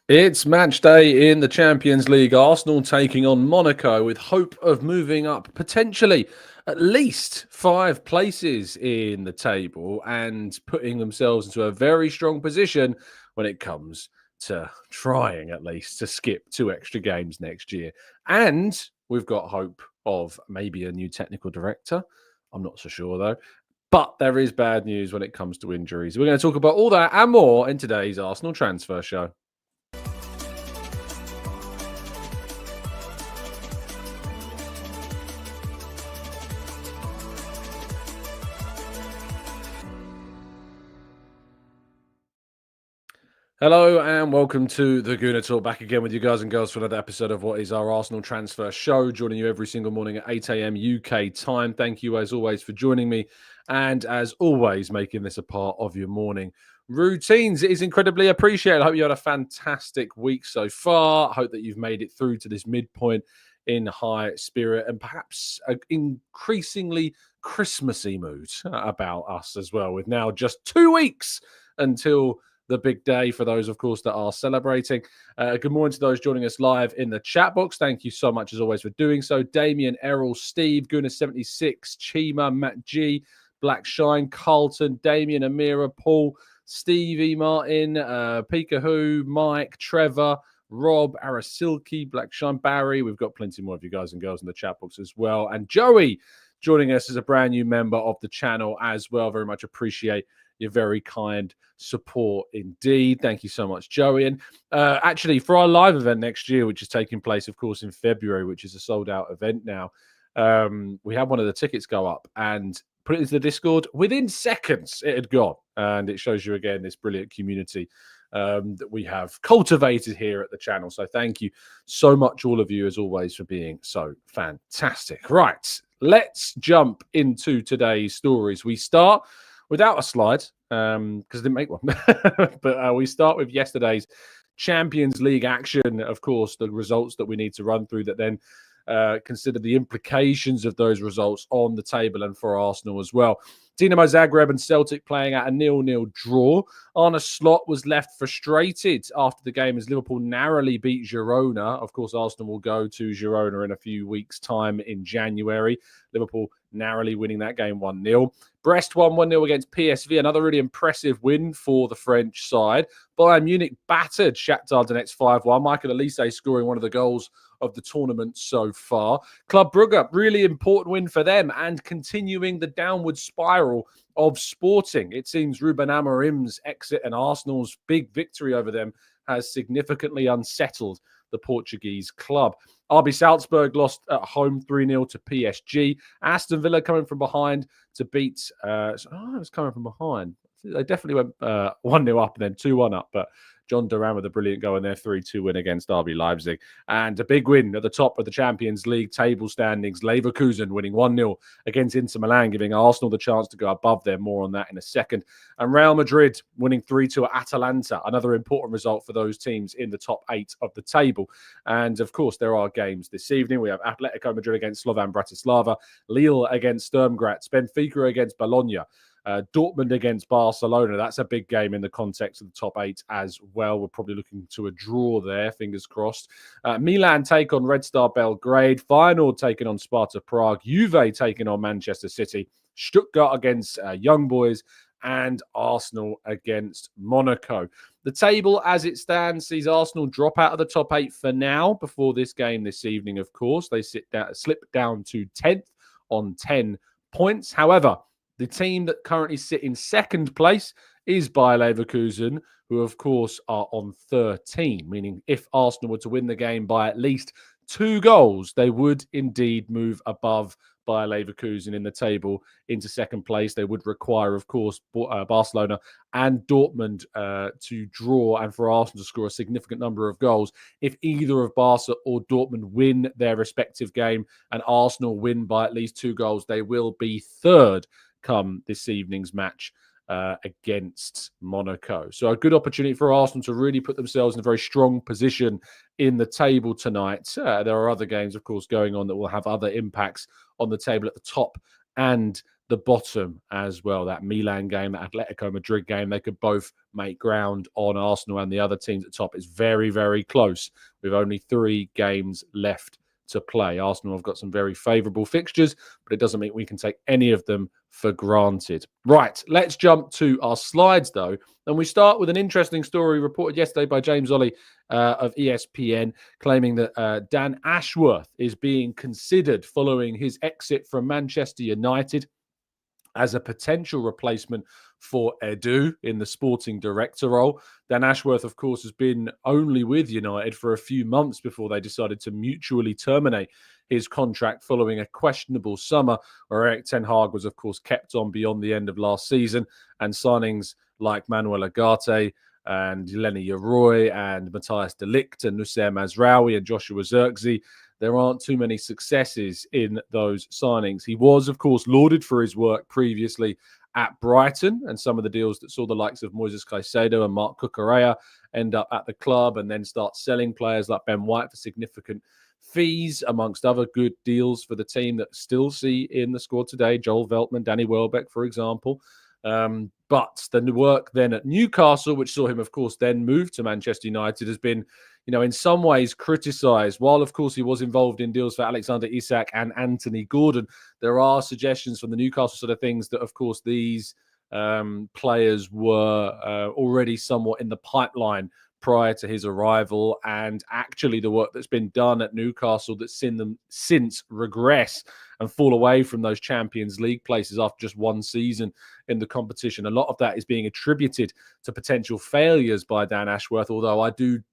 It's match day in the Champions League. Arsenal taking on Monaco with hope of moving up potentially at least 5 places in the table and putting themselves into a very strong position when it comes to trying at least to skip 2 extra games next year. And we've got hope of maybe a new technical director. I'm not so sure though. But there is bad news when it comes to injuries. We're going to talk about all that and more in today's Arsenal Transfer Show. Hello and welcome to the Gooner Talk. Back again with you guys and girls for another episode of what is our Arsenal Transfer Show. Joining you every single morning at 8 a.m. UK time. Thank you as always for joining me and as always making this a part of your morning routines. It is incredibly appreciated. I hope you had a fantastic week so far. I hope that you've made it through to this midpoint in high spirit and perhaps an increasingly Christmassy mood about us as well, with now just 2 weeks until the big day for those, of course, that are celebrating. Good morning to those joining us live in the chat box. Thank you so much, as always, for doing so. Damien, Errol, Steve, Gooner76, Chima, Matt G, Black Shine, Carlton, Damien, Amira, Paul, Stevie, Martin, Peekahoo, Mike, Trevor, Rob, Arasilki, Black Shine, Barry. We've got plenty more of you guys and girls in the chat box as well. And Joey joining us as a brand new member of the channel as well. Very much appreciate your very kind support indeed. Thank you so much, Joey. And actually, for our live event next year, which is taking place, of course, in February, which is a sold-out event now, we had one of the tickets go up and put it into the Discord. Within seconds, it had gone. And it shows you, again, this brilliant community that we have cultivated here at the channel. So thank you so much, all of you, as always, for being so fantastic. Right, let's jump into today's stories. We start without a slide, because I didn't make one. But we start with yesterday's Champions League action, of course, the results that we need to run through that then consider the implications of those results on the table and for Arsenal as well. Dinamo Zagreb and Celtic playing at a 0-0 draw. Arne Slot was left frustrated after the game as Liverpool narrowly beat Girona. Of course, Arsenal will go to Girona in a few weeks' time in January. Liverpool narrowly winning that game 1-0. Brest won 1-0 against PSV, another really impressive win for the French side. Bayern Munich battered Shakhtar Donetsk 5-1. Mikel Arteta scoring one of the goals of the tournament so far. Club Brugge, really important win for them and continuing the downward spiral of Sporting. It seems Ruben Amorim's exit and Arsenal's big victory over them has significantly unsettled the Portuguese club. RB Salzburg lost at home 3-0 to PSG. Aston Villa coming from behind to beat... it was coming from behind. They definitely went 1-0 up and then 2-1 up, but John Duran with a brilliant goal in their 3-2 win against RB Leipzig. And a big win at the top of the Champions League table standings. Leverkusen winning 1-0 against Inter Milan, giving Arsenal the chance to go above them. More on that in a second. And Real Madrid winning 3-2 at Atalanta. Another important result for those teams in the top 8 of the table. And, of course, there are games this evening. We have Atletico Madrid against Slovan Bratislava. Lille against Sturm Graz. Benfica against Bologna. Dortmund against Barcelona. That's a big game in the context of the top 8 as well. We're probably looking to a draw there, fingers crossed. Milan take on Red Star Belgrade. Feyenoord taking on Sparta Prague. Juve taking on Manchester City. Stuttgart against Young Boys. And Arsenal against Monaco. The table as it stands sees Arsenal drop out of the top 8 for now before this game this evening, of course. They slip down to 10th on 10 points. However, the team that currently sit in second place is Bayer Leverkusen, who, of course, are on 13, meaning if Arsenal were to win the game by at least 2 goals, they would indeed move above Bayer Leverkusen in the table into second place. They would require, of course, Barcelona and Dortmund to draw and for Arsenal to score a significant number of goals. If either of Barca or Dortmund win their respective game and Arsenal win by at least 2 goals, they will be third come this evening's match against Monaco. So a good opportunity for Arsenal to really put themselves in a very strong position in the table tonight. There are other games, of course, going on that will have other impacts on the table at the top and the bottom as well. That Milan game, that Atletico Madrid game, they could both make ground on Arsenal and the other teams at the top. It's very, very close with only 3 games left to play. Arsenal have got some very favourable fixtures, but it doesn't mean we can take any of them for granted. Right, let's jump to our slides, though. And we start with an interesting story reported yesterday by James Ollie of ESPN, claiming that Dan Ashworth is being considered following his exit from Manchester United as a potential replacement for Edu in the sporting director role. Dan Ashworth, of course, has been only with United for a few months before they decided to mutually terminate his contract following a questionable summer, where Erik ten Hag was, of course, kept on beyond the end of last season, and signings like Manuel Ugarte and Lenny Leroy and Matthias de Ligt and Nusser Mazraoui and Joshua Zirkzee, there aren't too many successes in those signings. He was, of course, lauded for his work previously at Brighton, and some of the deals that saw the likes of Moises Caicedo and Marc Cucurella end up at the club and then start selling players like Ben White for significant fees, amongst other good deals for the team that still see in the squad today. Joel Veltman, Danny Welbeck, for example. But the work then at Newcastle, which saw him, of course, then move to Manchester United, has been, in some ways criticised. While, of course, he was involved in deals for Alexander Isak and Anthony Gordon, there are suggestions from the Newcastle sort of things that, of course, these players were already somewhat in the pipeline prior to his arrival, and actually the work that's been done at Newcastle that's seen them since regress and fall away from those Champions League places after just one season in the competition. A lot of that is being attributed to potential failures by Dan Ashworth, although I do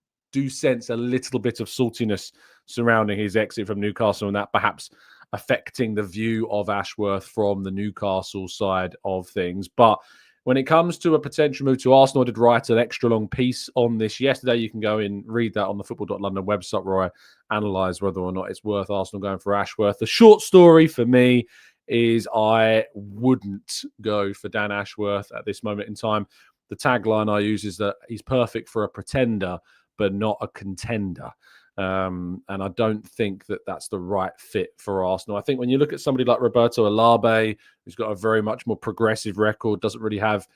sense a little bit of saltiness surrounding his exit from Newcastle, and that perhaps affecting the view of Ashworth from the Newcastle side of things. But when it comes to a potential move to Arsenal, I did write an extra long piece on this yesterday. You can go and read that on the football.london website, where I analyse whether or not it's worth Arsenal going for Ashworth. The short story for me is I wouldn't go for Dan Ashworth at this moment in time. The tagline I use is that he's perfect for a pretender, but not a contender. And I don't think that that's the right fit for Arsenal. I think when you look at somebody like Roberto Alabe, who's got a very much more progressive record, doesn't really have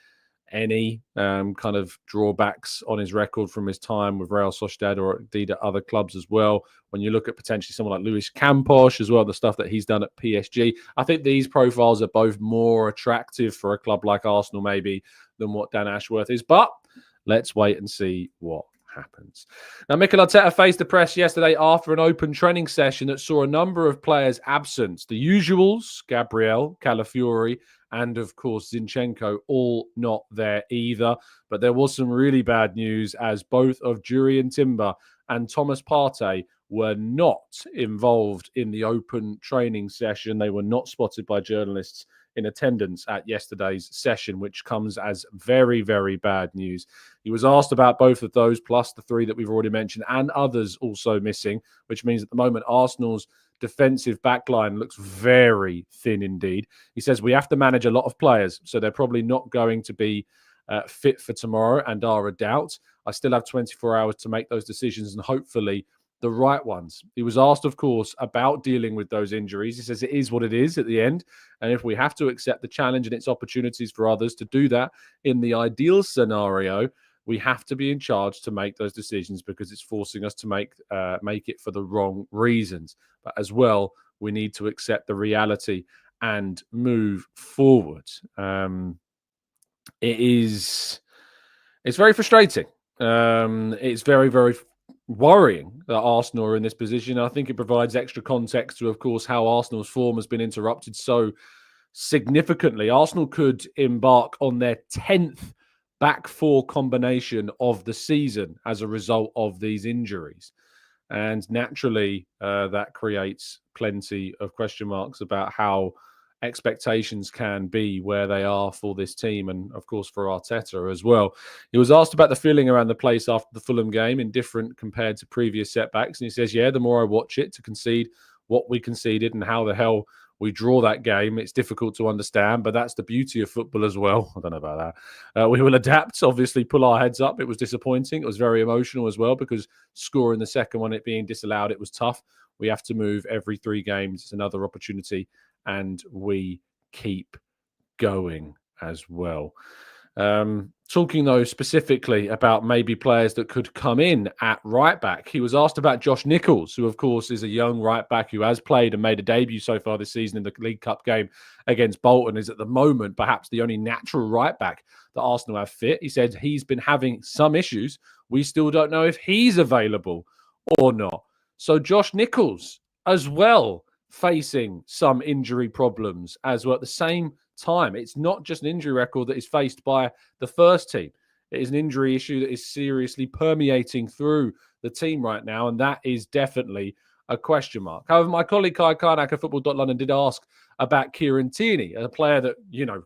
any kind of drawbacks on his record from his time with Real Sociedad or indeed at other clubs as well. When you look at potentially someone like Luis Campos as well, the stuff that he's done at PSG, I think these profiles are both more attractive for a club like Arsenal maybe than what Dan Ashworth is. But let's wait and see what happens. Now, Mikel Arteta faced the press yesterday after an open training session that saw a number of players absent. The usuals, Gabriel, Calafiori, and of course Zinchenko, all not there either. But there was some really bad news, as both of Jurrien Timber and Thomas Partey were not involved in the open training session. They were not spotted by journalists in attendance at yesterday's session, which comes as very, very bad news. He was asked about both of those, plus the 3 that we've already mentioned, and others also missing, which means at the moment Arsenal's defensive backline looks very thin indeed. He says we have to manage a lot of players, so they're probably not going to be fit for tomorrow and are a doubt. I still have 24 hours to make those decisions, and hopefully the right ones. He was asked, of course, about dealing with those injuries. He says it is what it is at the end. And if we have to accept the challenge and its opportunities for others to do that, in the ideal scenario, we have to be in charge to make those decisions, because it's forcing us to make it for the wrong reasons. But as well, we need to accept the reality and move forward. It's very frustrating. It's very, very worrying that Arsenal are in this position. I think it provides extra context to, of course, how Arsenal's form has been interrupted so significantly. Arsenal could embark on their 10th back 4 combination of the season as a result of these injuries. And naturally, that creates plenty of question marks about how expectations can be where they are for this team, and of course for Arteta as well. He was asked about the feeling around the place after the Fulham game, indifferent compared to previous setbacks, and he says, yeah, the more I watch it, to concede what we conceded and how the hell we draw that game, it's difficult to understand, but that's the beauty of football as well. I don't know about that. We will adapt, obviously pull our heads up. It was disappointing. It was very emotional as well, because scoring the second one, it being disallowed, it was tough. We have to move every 3 games. It's another opportunity, and we keep going as well. Talking though specifically about maybe players that could come in at right back, he was asked about Josh Nichols, who of course is a young right back who has played and made a debut so far this season in the League Cup game against Bolton, is at the moment perhaps the only natural right back that Arsenal have fit. He said he's been having some issues. We still don't know if he's available or not. So Josh Nichols as well facing some injury problems as well at the same time. It's not just an injury record that is faced by the first team. It is an injury issue that is seriously permeating through the team right now, and that is definitely a question mark. However, my colleague Kai Karnak at Football.London did ask about Kieran Tierney, a player that,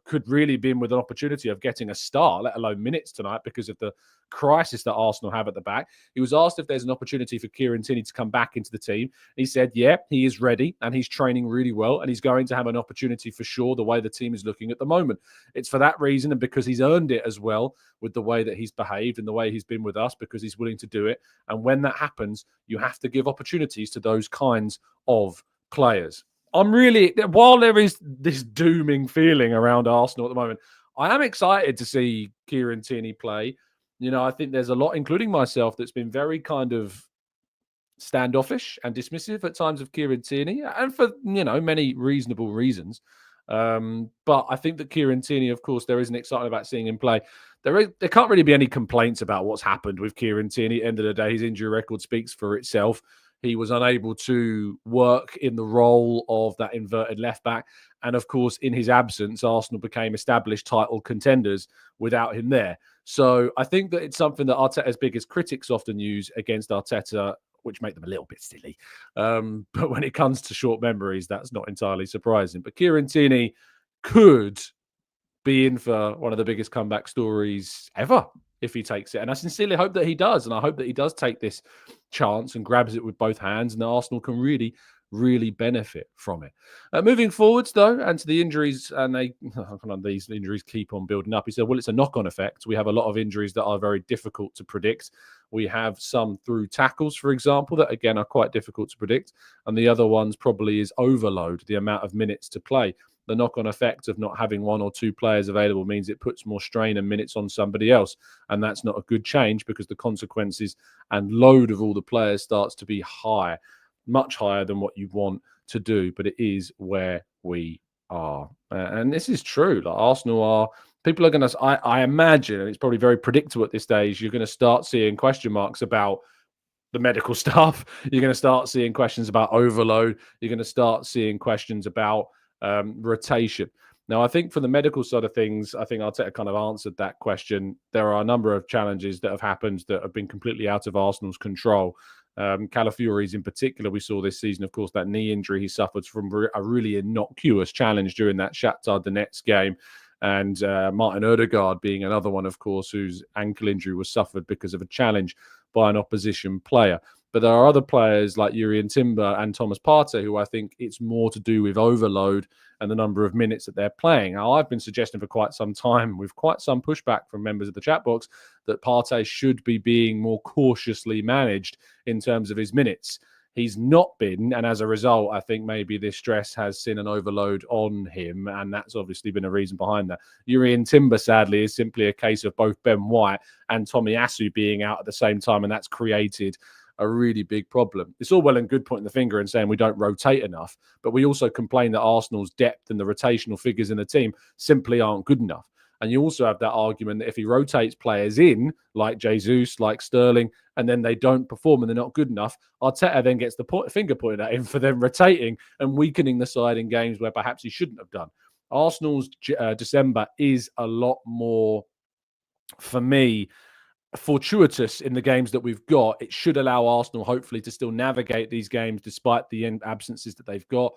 could really be in with an opportunity of getting a start, let alone minutes tonight, because of the crisis that Arsenal have at the back. He was asked if there's an opportunity for Kieran Tierney to come back into the team. He said, yeah, he is ready and he's training really well and he's going to have an opportunity for sure the way the team is looking at the moment. It's for that reason and because he's earned it as well with the way that he's behaved and the way he's been with us, because he's willing to do it. And when that happens, you have to give opportunities to those kinds of players. While there is this dooming feeling around Arsenal at the moment, I am excited to see Kieran Tierney play. I think there's a lot, including myself, that's been very kind of standoffish and dismissive at times of Kieran Tierney, and for, many reasonable reasons. But I think that Kieran Tierney, of course, there is an excitement about seeing him play. There can't really be any complaints about what's happened with Kieran Tierney. At the end of the day, his injury record speaks for itself. He was unable to work in the role of that inverted left back. And of course, in his absence, Arsenal became established title contenders without him there. So I think that it's something that Arteta's biggest critics often use against Arteta, which make them a little bit silly. But when it comes to short memories, that's not entirely surprising. But Kieran Tierney could be in for one of the biggest comeback stories ever if he takes it. And I sincerely hope that he does. And I hope that he does take this chance and grabs it with both hands, and Arsenal can really, really benefit from it. Moving forwards, though, and to the injuries, and these injuries keep on building up. He said, well, it's a knock-on effect. We have a lot of injuries that are very difficult to predict. We have some through tackles, for example, that, again, are quite difficult to predict. And the other ones probably is overload, the amount of minutes to play. The knock-on effect of not having one or two players available means it puts more strain and minutes on somebody else. And that's not a good change, because the consequences and load of all the players starts to be high, much higher than what you want to do. But it is where we are. And this is true. Like Arsenal people are going to, I imagine, and it's probably very predictable at this stage, you're going to start seeing question marks about the medical staff. You're going to start seeing questions about overload. You're going to start seeing questions about rotation. Now, I think for the medical side of things, I think Arteta kind of answered that question. There are a number of challenges that have happened that have been completely out of Arsenal's control. Calafiori's in particular, we saw this season, of course, that knee injury he suffered from a really innocuous challenge during that Shakhtar Donetsk game. And Martin Odegaard being another one, of course, whose ankle injury was suffered because of a challenge by an opposition player. But there are other players like Yuri Timber and Thomas Partey who I think it's more to do with overload and the number of minutes that they're playing. Now, I've been suggesting for quite some time, with quite some pushback from members of the chat box, that Partey should be being more cautiously managed in terms of his minutes. He's not been, and as a result, I think maybe this stress has seen an overload on him, and that's obviously been a reason behind that. Yuri Timber, sadly, is simply a case of both Ben White and Tomiyasu being out at the same time, and that's created a really big problem. It's all well and good pointing the finger and saying we don't rotate enough, but we also complain that Arsenal's depth and the rotational figures in the team simply aren't good enough. And you also have that argument that if he rotates players in, like Jesus, like Sterling, and then they don't perform and they're not good enough, Arteta then gets the finger pointed at him for them rotating and weakening the side in games where perhaps he shouldn't have done. Arsenal's December is a lot more, for me, fortuitous in the games that we've got. It should allow Arsenal, hopefully, to still navigate these games despite the absences that they've got.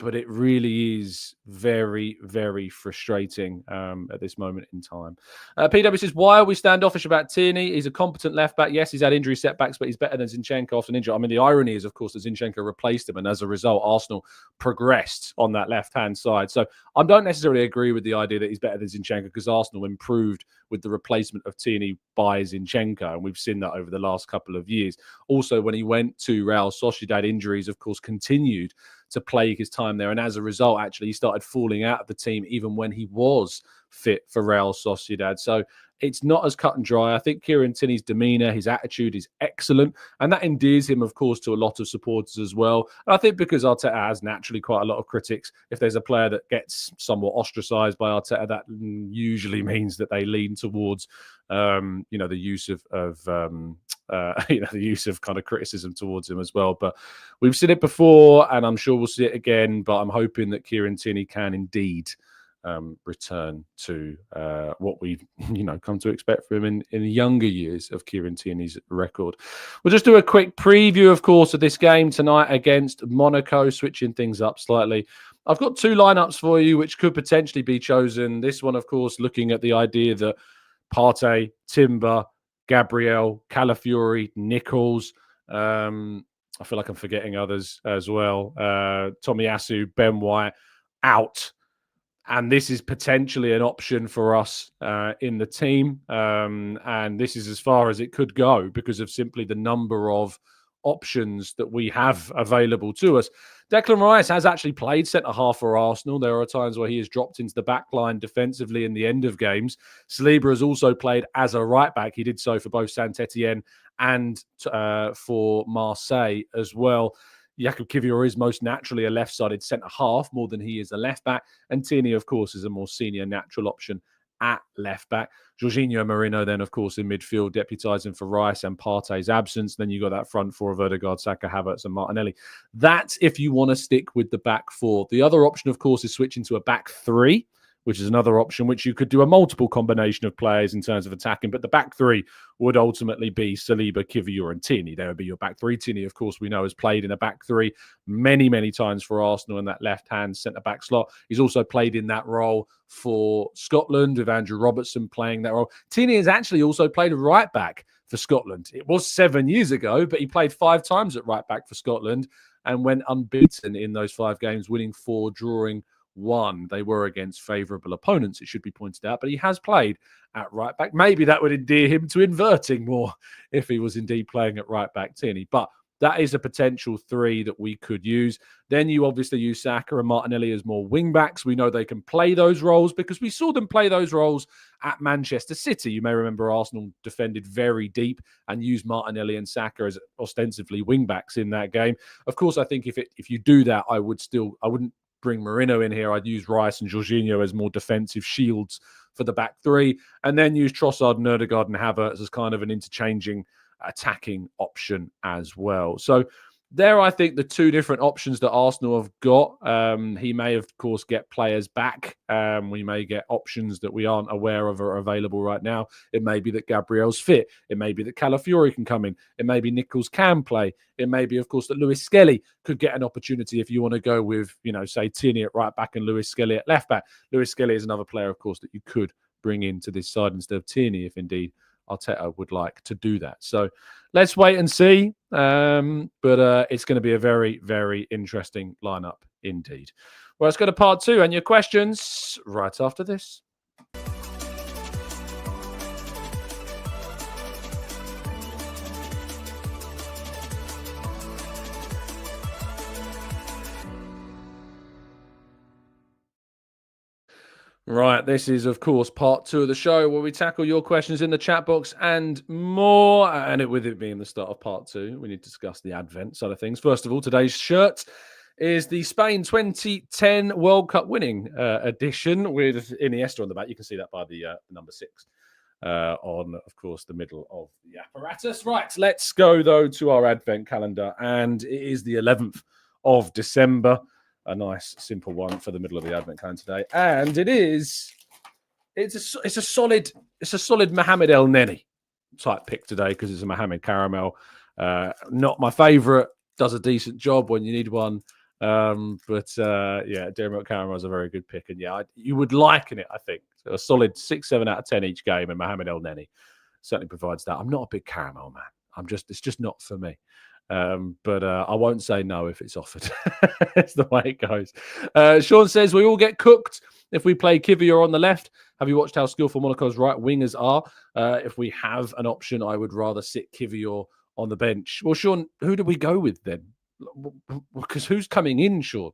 But it really is very, very frustrating at this moment in time. PW says, why are we standoffish about Tierney? He's a competent left back. Yes, he's had injury setbacks, but he's better than Zinchenko after an injury. I mean, the irony is, of course, that Zinchenko replaced him, and as a result, Arsenal progressed on that left-hand side. So I don't necessarily agree with the idea that he's better than Zinchenko, because Arsenal improved with the replacement of Tierney by Zinchenko, and we've seen that over the last couple of years. Also, when he went to Real Sociedad, injuries, of course, continued to plague his time there. And as a result, actually, he started falling out of the team even when he was fit for Real Sociedad. So it's not as cut and dry. I think Kieran Tierney's demeanour, his attitude is excellent. And that endears him, of course, to a lot of supporters as well. And I think because Arteta has naturally quite a lot of critics, if there's a player that gets somewhat ostracised by Arteta, that usually means that they lean towards, the use of the use of kind of criticism towards him as well. But we've seen it before, and I'm sure we'll see it again. But I'm hoping that Kieran Tierney can indeed return to what we've come to expect from him in the younger years of Kieran Tierney's record. We'll just do a quick preview, of course, of this game tonight against Monaco, switching things up slightly. I've got two lineups for you which could potentially be chosen. This one, of course, looking at the idea that Partey, Timber, Gabriel, Calafiori, Nichols. I feel like I'm forgetting others as well. Tomiyasu, Ben White out. And this is potentially an option for us in the team. And this is as far as it could go because of simply the number of options that we have available to us. Declan Rice has actually played centre-half for Arsenal. There are times where he has dropped into the back line defensively in the end of games. Saliba has also played as a right-back. He did so for both Saint-Etienne and for Marseille as well. Jakub Kiwior is most naturally a left-sided centre-half more than he is a left-back. And Tierney, of course, is a more senior natural option at left-back. Jorginho Marino then, of course, in midfield, deputising for Rice and Partey's absence. Then you got that front four of Odegaard, Saka, Havertz and Martinelli. That's if you want to stick with the back four. The other option, of course, is switching to a back three, which is another option, which you could do a multiple combination of players in terms of attacking. But the back three would ultimately be Saliba, Kiwior and Tierney. There would be your back three. Tierney, of course, we know has played in a back three many, many times for Arsenal in that left-hand centre-back slot. He's also played in that role for Scotland with Andrew Robertson playing that role. Tierney has actually also played right-back for Scotland. It was 7 years ago, but he played 5 times at right-back for Scotland and went unbeaten in those 5 games, winning 4, drawing 1. They were against favourable opponents, it should be pointed out, but he has played at right back. Maybe that would endear him to inverting more if he was indeed playing at right back, Tierney. But that is a potential 3 that we could use. Then you obviously use Saka and Martinelli as more wing backs. We know they can play those roles because we saw them play those roles at Manchester City. You may remember Arsenal defended very deep and used Martinelli and Saka as ostensively wing backs in that game. Of course, I think if you do that, I wouldn't bring Marino in here. I'd use Rice and Jorginho as more defensive shields for the back 3, and then use Trossard and Odegaard and Havertz as kind of an interchanging attacking option as well. So there, I think the 2 different options that Arsenal have got. He may, of course, get players back. We may get options that we aren't aware of are available right now. It may be that Gabriel's fit. It may be that Calafiori can come in. It may be Nichols can play. It may be, of course, that Lewis Skelly could get an opportunity if you want to go with, say, Tierney at right back and Lewis Skelly at left back. Lewis Skelly is another player, of course, that you could bring into this side instead of Tierney if indeed Arteta would like to do that. So let's wait and see. But it's going to be a very, very interesting lineup indeed. Well, let's go to part 2 and your questions right after this. Right, this is, of course, part 2 of the show where we tackle your questions in the chat box and more. And with it being the start of part 2, we need to discuss the Advent side of things. First of all, today's shirt is the Spain 2010 World Cup winning edition with Iniesta on the back. You can see that by the number 6 on, of course, the middle of the apparatus. Right, let's go, though, to our Advent calendar. And it is the 11th of December. A nice, simple one for the middle of the Advent calendar today. And it's a solid Mohamed El Neni type pick today because it's a Mohamed Caramel. Not my favourite, does a decent job when you need one. But Dairy Milk Caramel is a very good pick. And you would liken it, I think. So a solid 6, 7 out of 10 each game. And Mohamed El Neni certainly provides that. I'm not a big caramel man. It's just not for me. But I won't say no if it's offered. It's the way it goes. Sean says, we all get cooked if we play Kiwior on the left. Have you watched how skillful Monaco's right wingers are? If we have an option, I would rather sit Kiwior on the bench. Well, Sean, who do we go with then? Because who's coming in, Sean?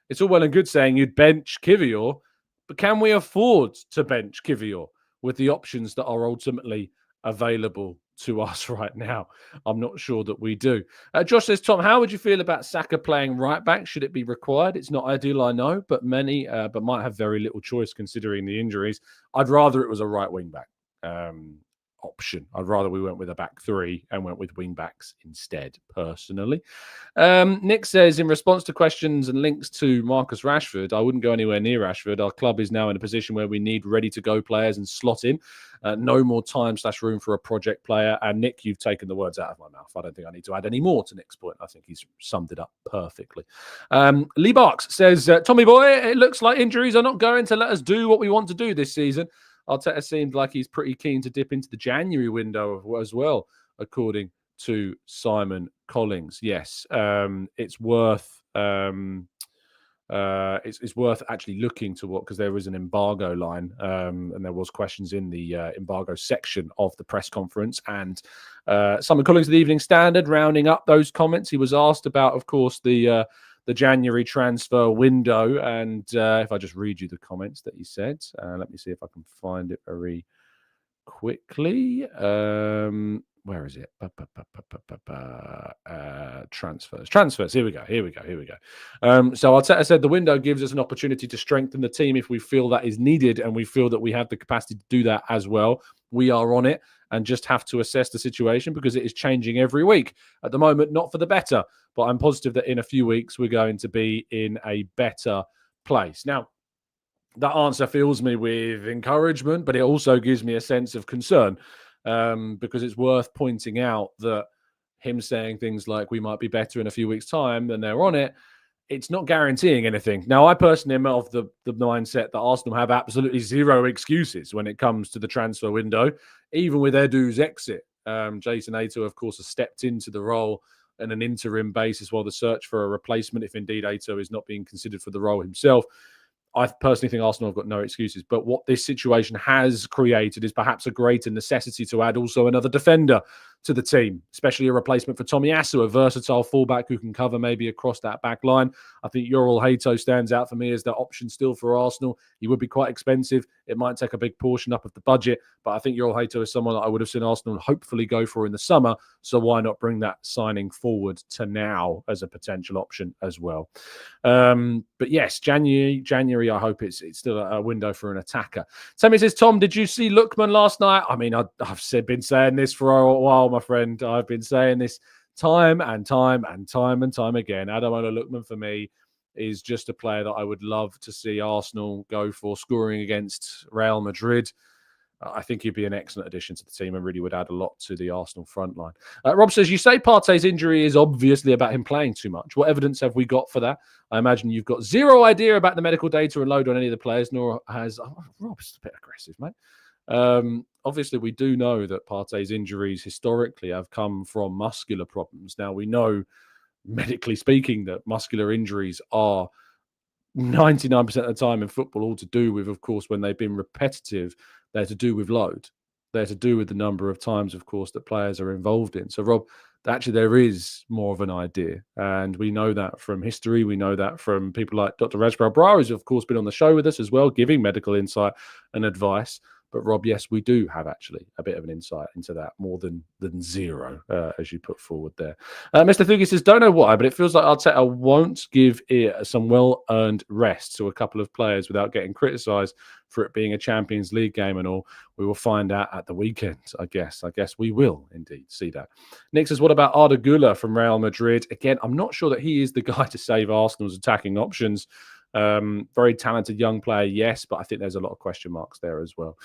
It's all well and good saying you'd bench Kivior, but can we afford to bench Kivior with the options that are ultimately available to us right now? I'm not sure that we do. Josh says, Tom, how would you feel about Saka playing right back? Should it be required? It's not ideal, I know, but but might have very little choice considering the injuries. I'd rather it was a right wing back option. I'd rather we went with a back three and went with wing backs instead, personally. Nick says, in response to questions and links to Marcus Rashford, I wouldn't go anywhere near Rashford. Our club is now in a position where we need ready-to-go players and slot in. No more time/room for a project player. And Nick, you've taken the words out of my mouth. I don't think I need to add any more to Nick's point. I think he's summed it up perfectly. Lee Barks says, Tommy boy, it looks like injuries are not going to let us do what we want to do this season. Arteta seemed like he's pretty keen to dip into the January window as well, according to Simon Collins. Yes, it's worth it's worth actually looking to what, because there is an embargo line, and there was questions in the embargo section of the press conference. And Simon Collins of the Evening Standard, rounding up those comments, he was asked about, of course, the January transfer window. And if I just read you the comments that he said, let me see if I can find it very quickly. Where is it? Transfers. Here we go. So Arteta said the window gives us an opportunity to strengthen the team if we feel that is needed, and we feel that we have the capacity to do that as well. We are on it and just have to assess the situation because it is changing every week. At the moment, not for the better, but I'm positive that in a few weeks we're going to be in a better place. Now, that answer fills me with encouragement, but it also gives me a sense of concern, because it's worth pointing out that him saying things like we might be better in a few weeks' time and they're on it, it's not guaranteeing anything. Now, I personally am of the mindset that Arsenal have absolutely zero excuses when it comes to the transfer window, even with Edu's exit. Jason Ato, of course, has stepped into the role on an interim basis while the search for a replacement, if indeed Ato is not being considered for the role himself. I personally think Arsenal have got no excuses. But what this situation has created is perhaps a greater necessity to add also another defender to the team, especially a replacement for Tomiyasu, a versatile fullback who can cover maybe across that back line. I think Yoel Hato stands out for me as the option still for Arsenal. He would be quite expensive. It might take a big portion up of the budget, but I think Yoel Hato is someone that I would have seen Arsenal hopefully go for in the summer. So why not bring that signing forward to now as a potential option as well? But yes, January, I hope it's still a window for an attacker. Sammy says, Tom, did you see Lookman last night? I mean, I've been saying this for a while, my friend. I've been saying this time and time again. Ademola Lookman for me is just a player that I would love to see Arsenal go for, scoring against Real Madrid. I think he'd be an excellent addition to the team and really would add a lot to the Arsenal front line. Rob says, you say Partey's injury is obviously about him playing too much. What evidence have we got for that? I imagine you've got zero idea about the medical data and load on any of the players, nor has... Oh, Rob's a bit aggressive, mate. Obviously, we do know that Partey's injuries historically have come from muscular problems. Now, we know, medically speaking, that muscular injuries are 99% of the time in football all to do with, of course, when they've been repetitive, they're to do with load. They're to do with the number of times, of course, that players are involved in. So, Rob, actually there is more of an idea. And we know that from history. We know that from people like Dr. Rajpal Brar, who's, of course, been on the show with us as well, giving medical insight and advice. But, Rob, yes, we do have actually a bit of an insight into that, more than zero, as you put forward there. Mr. Thugi says, don't know why, but it feels like Arteta won't give it some well-earned rest to a couple of players without getting criticised for it being a Champions League game and all. We will find out at the weekend, I guess. I guess we will indeed see that. Nick says, what about Arda Güler from Real Madrid? Again, I'm not sure that he is the guy to save Arsenal's attacking options. Very talented young player, yes, but I think there's a lot of question marks there as well.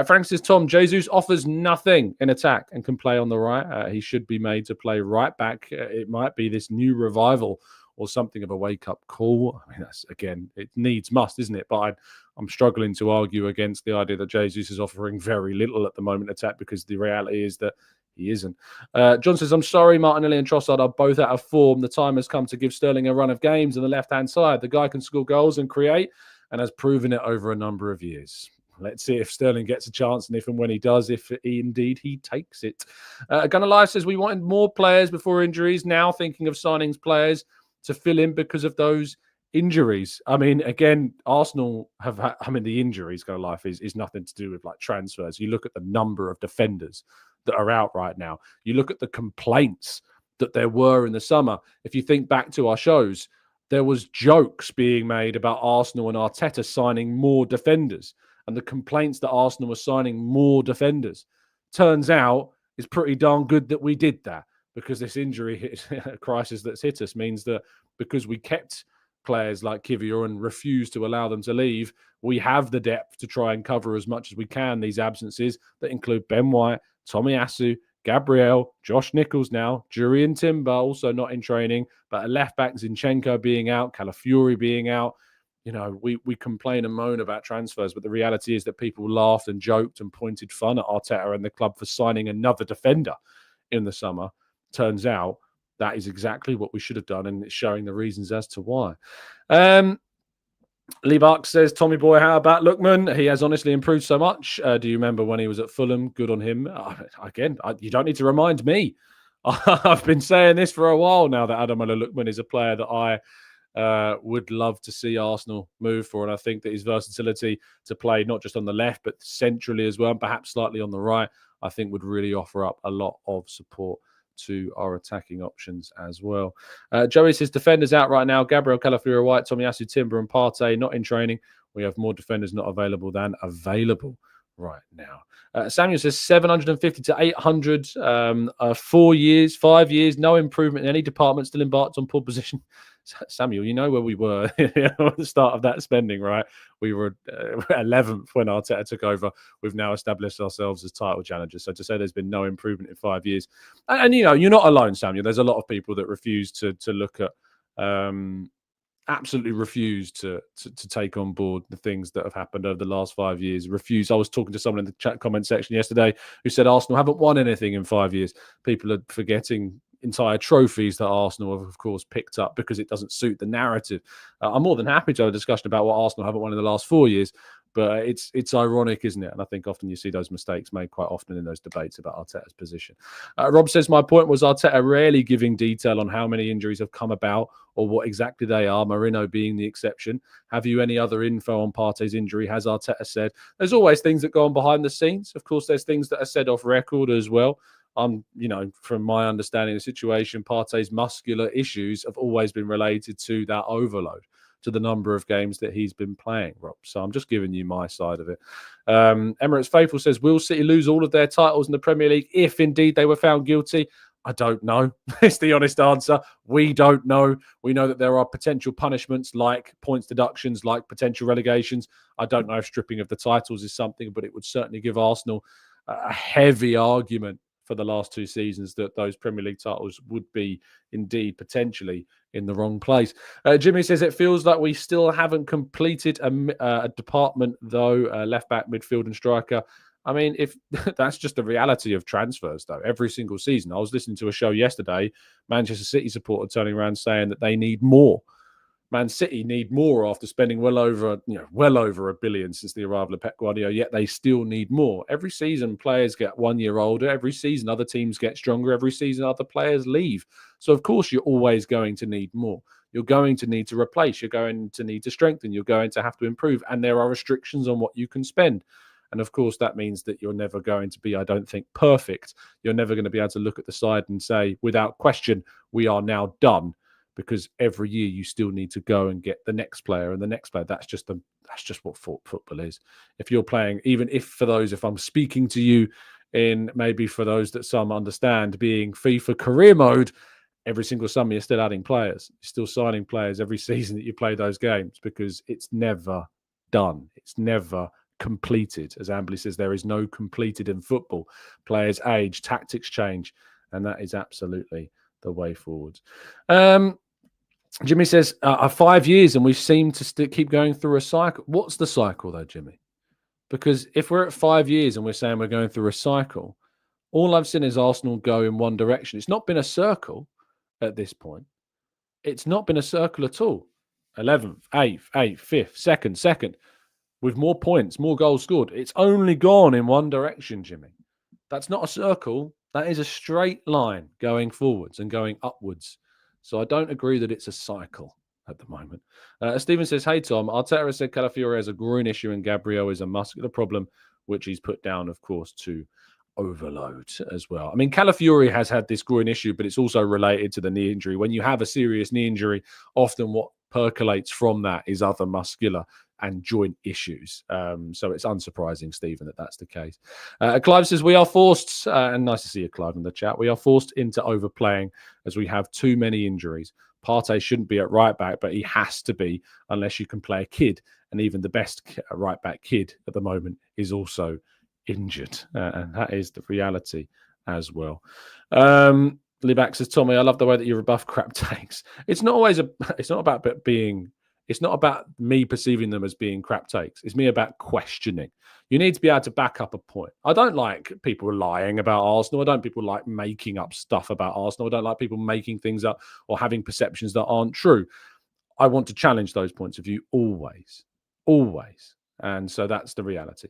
Frank says, Tom, Jesus offers nothing in attack and can play on the right. He should be made to play right back. It might be this new revival or something of a wake-up call. I mean, that's, again, it needs must, isn't it? But I'm struggling to argue against the idea that Jesus is offering very little at the moment attack, because the reality is that he isn't. John says, I'm sorry, Martinelli and Trossard are both out of form. The time has come to give Sterling a run of games on the left-hand side. The guy can score goals and create and has proven it over a number of years. let's see if Sterling gets a chance, and if and when he does, if indeed he takes it. Gunnar Live says we wanted more players before injuries. Now thinking of signings players to fill in because of those injuries. I mean, again, Arsenal have had, the injuries, Gunnar Life, is nothing to do with like transfers. You look at the number of defenders that are out right now. You look at the complaints that there were in the summer. If you think back to our shows, there was jokes being made about Arsenal and Arteta signing more defenders and the complaints that Arsenal were signing more defenders. Turns out it's pretty darn good that we did that, because this injury crisis that's hit us means that because we kept players like Kivior and refused to allow them to leave, we have the depth to try and cover as much as we can these absences that include Ben White, Tomiyasu, Gabriel, Josh Nichols now, Jurriën Timber also not in training, but a left back Zinchenko being out, Calafiori being out. You know, we complain and moan about transfers, but the reality is that people laughed and joked and pointed fun at Arteta and the club for signing another defender in the summer. Turns out that is exactly what we should have done, and it's showing the reasons as to why. Lee Barks says, Tommy Boy, how about Lookman? He has honestly improved so much. Do you remember when he was at Fulham? Good on him. You don't need to remind me. I've been saying this for a while now that Ademola Lookman is a player that I would love to see Arsenal move for. And I think that his versatility to play not just on the left, but centrally as well, and perhaps slightly on the right, I think would really offer up a lot of support to our attacking options as well. Joey says, defenders out right now: Gabriel, Calafiori, White, Tomiyasu, Timber and Partey not in training. We have more defenders not available than available right now. Samuel says 750 to 800, 4 years, 5 years, no improvement in any department, still embarked on poor position. Samuel, you know where we were at the start of that spending, right? We were 11th when Arteta took over. We've now established ourselves as title challengers. So to say there's been no improvement in 5 years, and you know, you're not alone, Samuel. There's a lot of people that refuse to look at, absolutely refuse to take on board the things that have happened over the last 5 years. Refuse. I was talking to someone in the chat comment section yesterday who said Arsenal haven't won anything in 5 years. People are forgetting entire trophies that Arsenal have, of course, picked up because it doesn't suit the narrative. I'm more than happy to have a discussion about what Arsenal haven't won in the last 4 years, but it's ironic, isn't it? And I think often you see those mistakes made quite often in those debates about Arteta's position. Rob says, my point was Arteta rarely giving detail on how many injuries have come about or what exactly they are, Marino being the exception. Have you any other info on Partey's injury? Has Arteta said? There's always things that go on behind the scenes. Of course, there's things that are said off record as well. You know, from my understanding of the situation, Partey's muscular issues have always been related to that overload, to the number of games that he's been playing, Rob. So I'm just giving you my side of it. Emirates Faithful says, will City lose all of their titles in the Premier League if indeed they were found guilty? I don't know. It's the honest answer. We don't know. We know that there are potential punishments like points deductions, like potential relegations. I don't know if stripping of the titles is something, but it would certainly give Arsenal a heavy argument for the last 2 seasons that those Premier League titles would be indeed potentially in the wrong place. Jimmy says it feels like we still haven't completed a department, though, left back, midfield and striker. I mean, if that's just the reality of transfers, though, every single season. I was listening to a show yesterday, Manchester City supporter turning around saying that they need more. Man City need more after spending well over $1 billion since the arrival of Pep Guardiola, yet they still need more. Every season, players get 1 year older. Every season, other teams get stronger. Every season, other players leave. So, of course, you're always going to need more. You're going to need to replace. You're going to need to strengthen. You're going to have to improve. And there are restrictions on what you can spend. And, of course, that means that you're never going to be, I don't think, perfect. You're never going to be able to look at the side and say, without question, we are now done. Because every year you still need to go and get the next player and the next player. That's just what football is. If you're playing, even if I'm speaking to you in maybe for those that some understand being FIFA career mode, every single summer you're still adding players. You're still signing players every season that you play those games because it's never done. It's never completed. As Ambley says, there is no completed in football. Players age, tactics change, and that is absolutely the way forward. Jimmy says, 5 years and we seem to keep going through a cycle. What's the cycle though, Jimmy? Because if we're at 5 years and we're saying we're going through a cycle, all I've seen is Arsenal go in one direction. It's not been a circle at this point. It's not been a circle at all. 11th, 8th, 5th, 2nd. with more points, more goals scored. It's only gone in one direction, Jimmy. That's not a circle. That is a straight line going forwards and going upwards. So I don't agree that it's a cycle at the moment. Stephen says, hey, Tom, Arteta has said Calafiori has a groin issue and Gabriel is a muscular problem, which he's put down, of course, to overload as well. I mean, Calafiori has had this groin issue, but it's also related to the knee injury. When you have a serious knee injury, often what percolates from that is other muscular and joint issues. So it's unsurprising, Stephen, that that's the case. Clive says, we are forced, and nice to see you, Clive, in the chat, we are forced into overplaying as we have too many injuries. Partey shouldn't be at right back, but he has to be unless you can play a kid. And even the best right back kid at the moment is also injured. And that is the reality as well. Libak says, Tommy, I love the way that you rebuff crap takes. It's not about me perceiving them as being crap takes. It's me about questioning. You need to be able to back up a point. I don't like people lying about Arsenal. I don't people like making up stuff about Arsenal. I don't like people making things up or having perceptions that aren't true. I want to challenge those points of view always. And so that's the reality.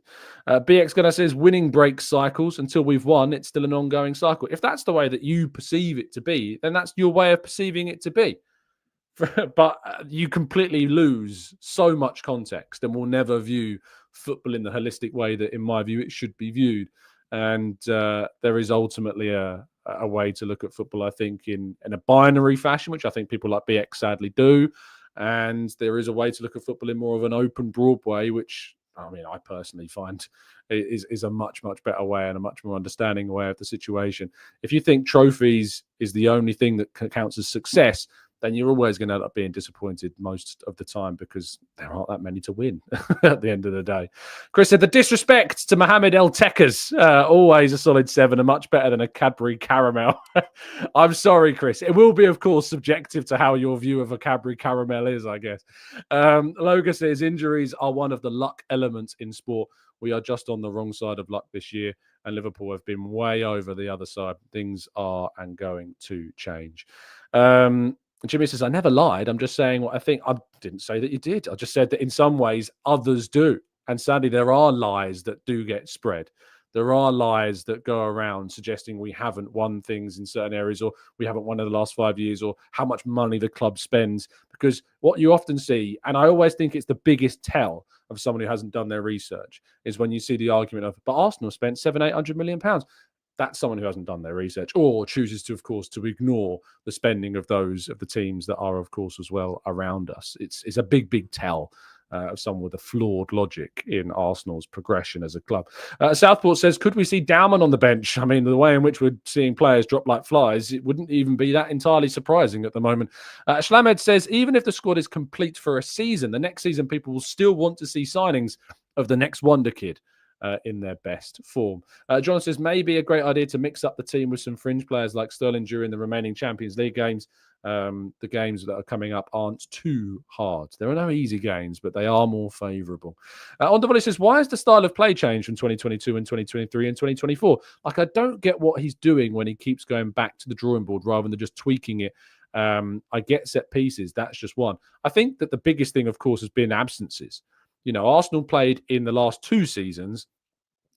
BX Gunner says, winning breaks cycles. Until we've won, it's still an ongoing cycle. If that's the way that you perceive it to be, then that's your way of perceiving it to be. But you completely lose so much context and will never view football in the holistic way that, in my view, it should be viewed. And there is ultimately a way to look at football, I think, in a binary fashion, which I think people like BX sadly do. And there is a way to look at football in more of an open, broad way, which, I mean, I personally find is a much, much better way and a much more understanding way of the situation. If you think trophies is the only thing that counts as success, then you're always going to end up being disappointed most of the time because there aren't that many to win at the end of the day. Chris said, the disrespect to Mohamed El Tekas, always a solid 7 and much better than a Cadbury Caramel. I'm sorry, Chris. It will be, of course, subjective to how your view of a Cadbury Caramel is, I guess. Logan says, injuries are one of the luck elements in sport. We are just on the wrong side of luck this year, and Liverpool have been way over the other side. Things are and going to change. Jimmy says, I never lied. I'm just saying what I think. I didn't say that you did. I just said that in some ways others do. And sadly, there are lies that do get spread. There are lies that go around suggesting we haven't won things in certain areas, or we haven't won in the last 5 years, or how much money the club spends. Because what you often see, and I always think it's the biggest tell of someone who hasn't done their research, is when you see the argument of, but Arsenal spent £700-800 million. That's someone who hasn't done their research or chooses to, of course, to ignore the spending of those of the teams that are, of course, as well around us. It's a big, big tell of someone with a flawed logic in Arsenal's progression as a club. Southport says, could we see Dowman on the bench? I mean, the way in which we're seeing players drop like flies, it wouldn't even be that entirely surprising at the moment. Shlamed says, even if the squad is complete for a season, the next season people will still want to see signings of the next wonder kid. In their best form. John says, maybe a great idea to mix up the team with some fringe players like Sterling during the remaining Champions League games. The games that are coming up aren't too hard. There are no easy games, but they are more favourable. Ondavoli says, why has the style of play changed from 2022 and 2023 and 2024? Like, I don't get what he's doing when he keeps going back to the drawing board rather than just tweaking it. I get set pieces. That's just one. I think that the biggest thing, of course, has been absences. You know, Arsenal played in the last 2 seasons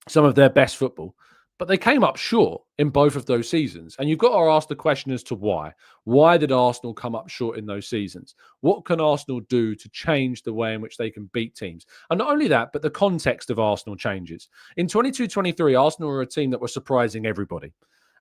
some of their best football, but they came up short in both of those seasons. And you've got to ask the question as to why. Why did Arsenal come up short in those seasons? What can Arsenal do to change the way in which they can beat teams? And not only that, but the context of Arsenal changes. In 22-23, Arsenal were a team that were surprising everybody.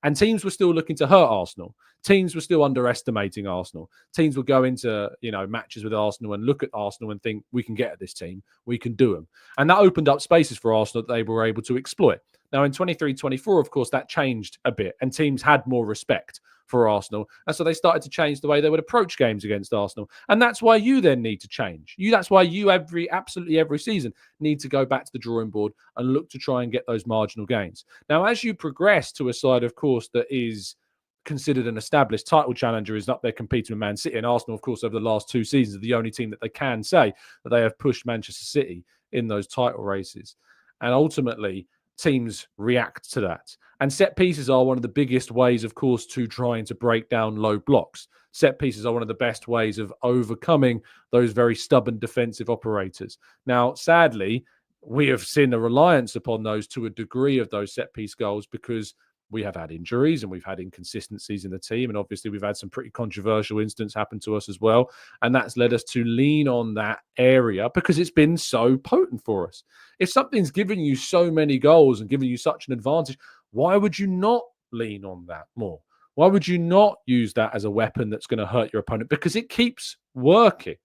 And teams were still looking to hurt Arsenal. Teams were still underestimating Arsenal. Teams would go into, matches with Arsenal and look at Arsenal and think, we can get at this team. We can do them. And that opened up spaces for Arsenal that they were able to exploit. Now, in 23-24, of course, that changed a bit. And teams had more respect for Arsenal. And so they started to change the way they would approach games against Arsenal. And that's why you then need to change. That's why you absolutely every season need to go back to the drawing board and look to try and get those marginal gains. Now, as you progress to a side, of course, that is considered an established title challenger, is up there competing with Man City. And Arsenal, of course, over the last 2 seasons are the only team that they can say that they have pushed Manchester City in those title races. And ultimately, teams react to that. And set pieces are one of the biggest ways, of course, to trying to break down low blocks. Set pieces are one of the best ways of overcoming those very stubborn defensive operators. Now, sadly, we have seen a reliance upon those to a degree of those set piece goals because we have had injuries and we've had inconsistencies in the team. And obviously, we've had some pretty controversial incidents happen to us as well. And that's led us to lean on that area because it's been so potent for us. If something's given you so many goals and given you such an advantage, why would you not lean on that more? Why would you not use that as a weapon that's going to hurt your opponent? Because it keeps working.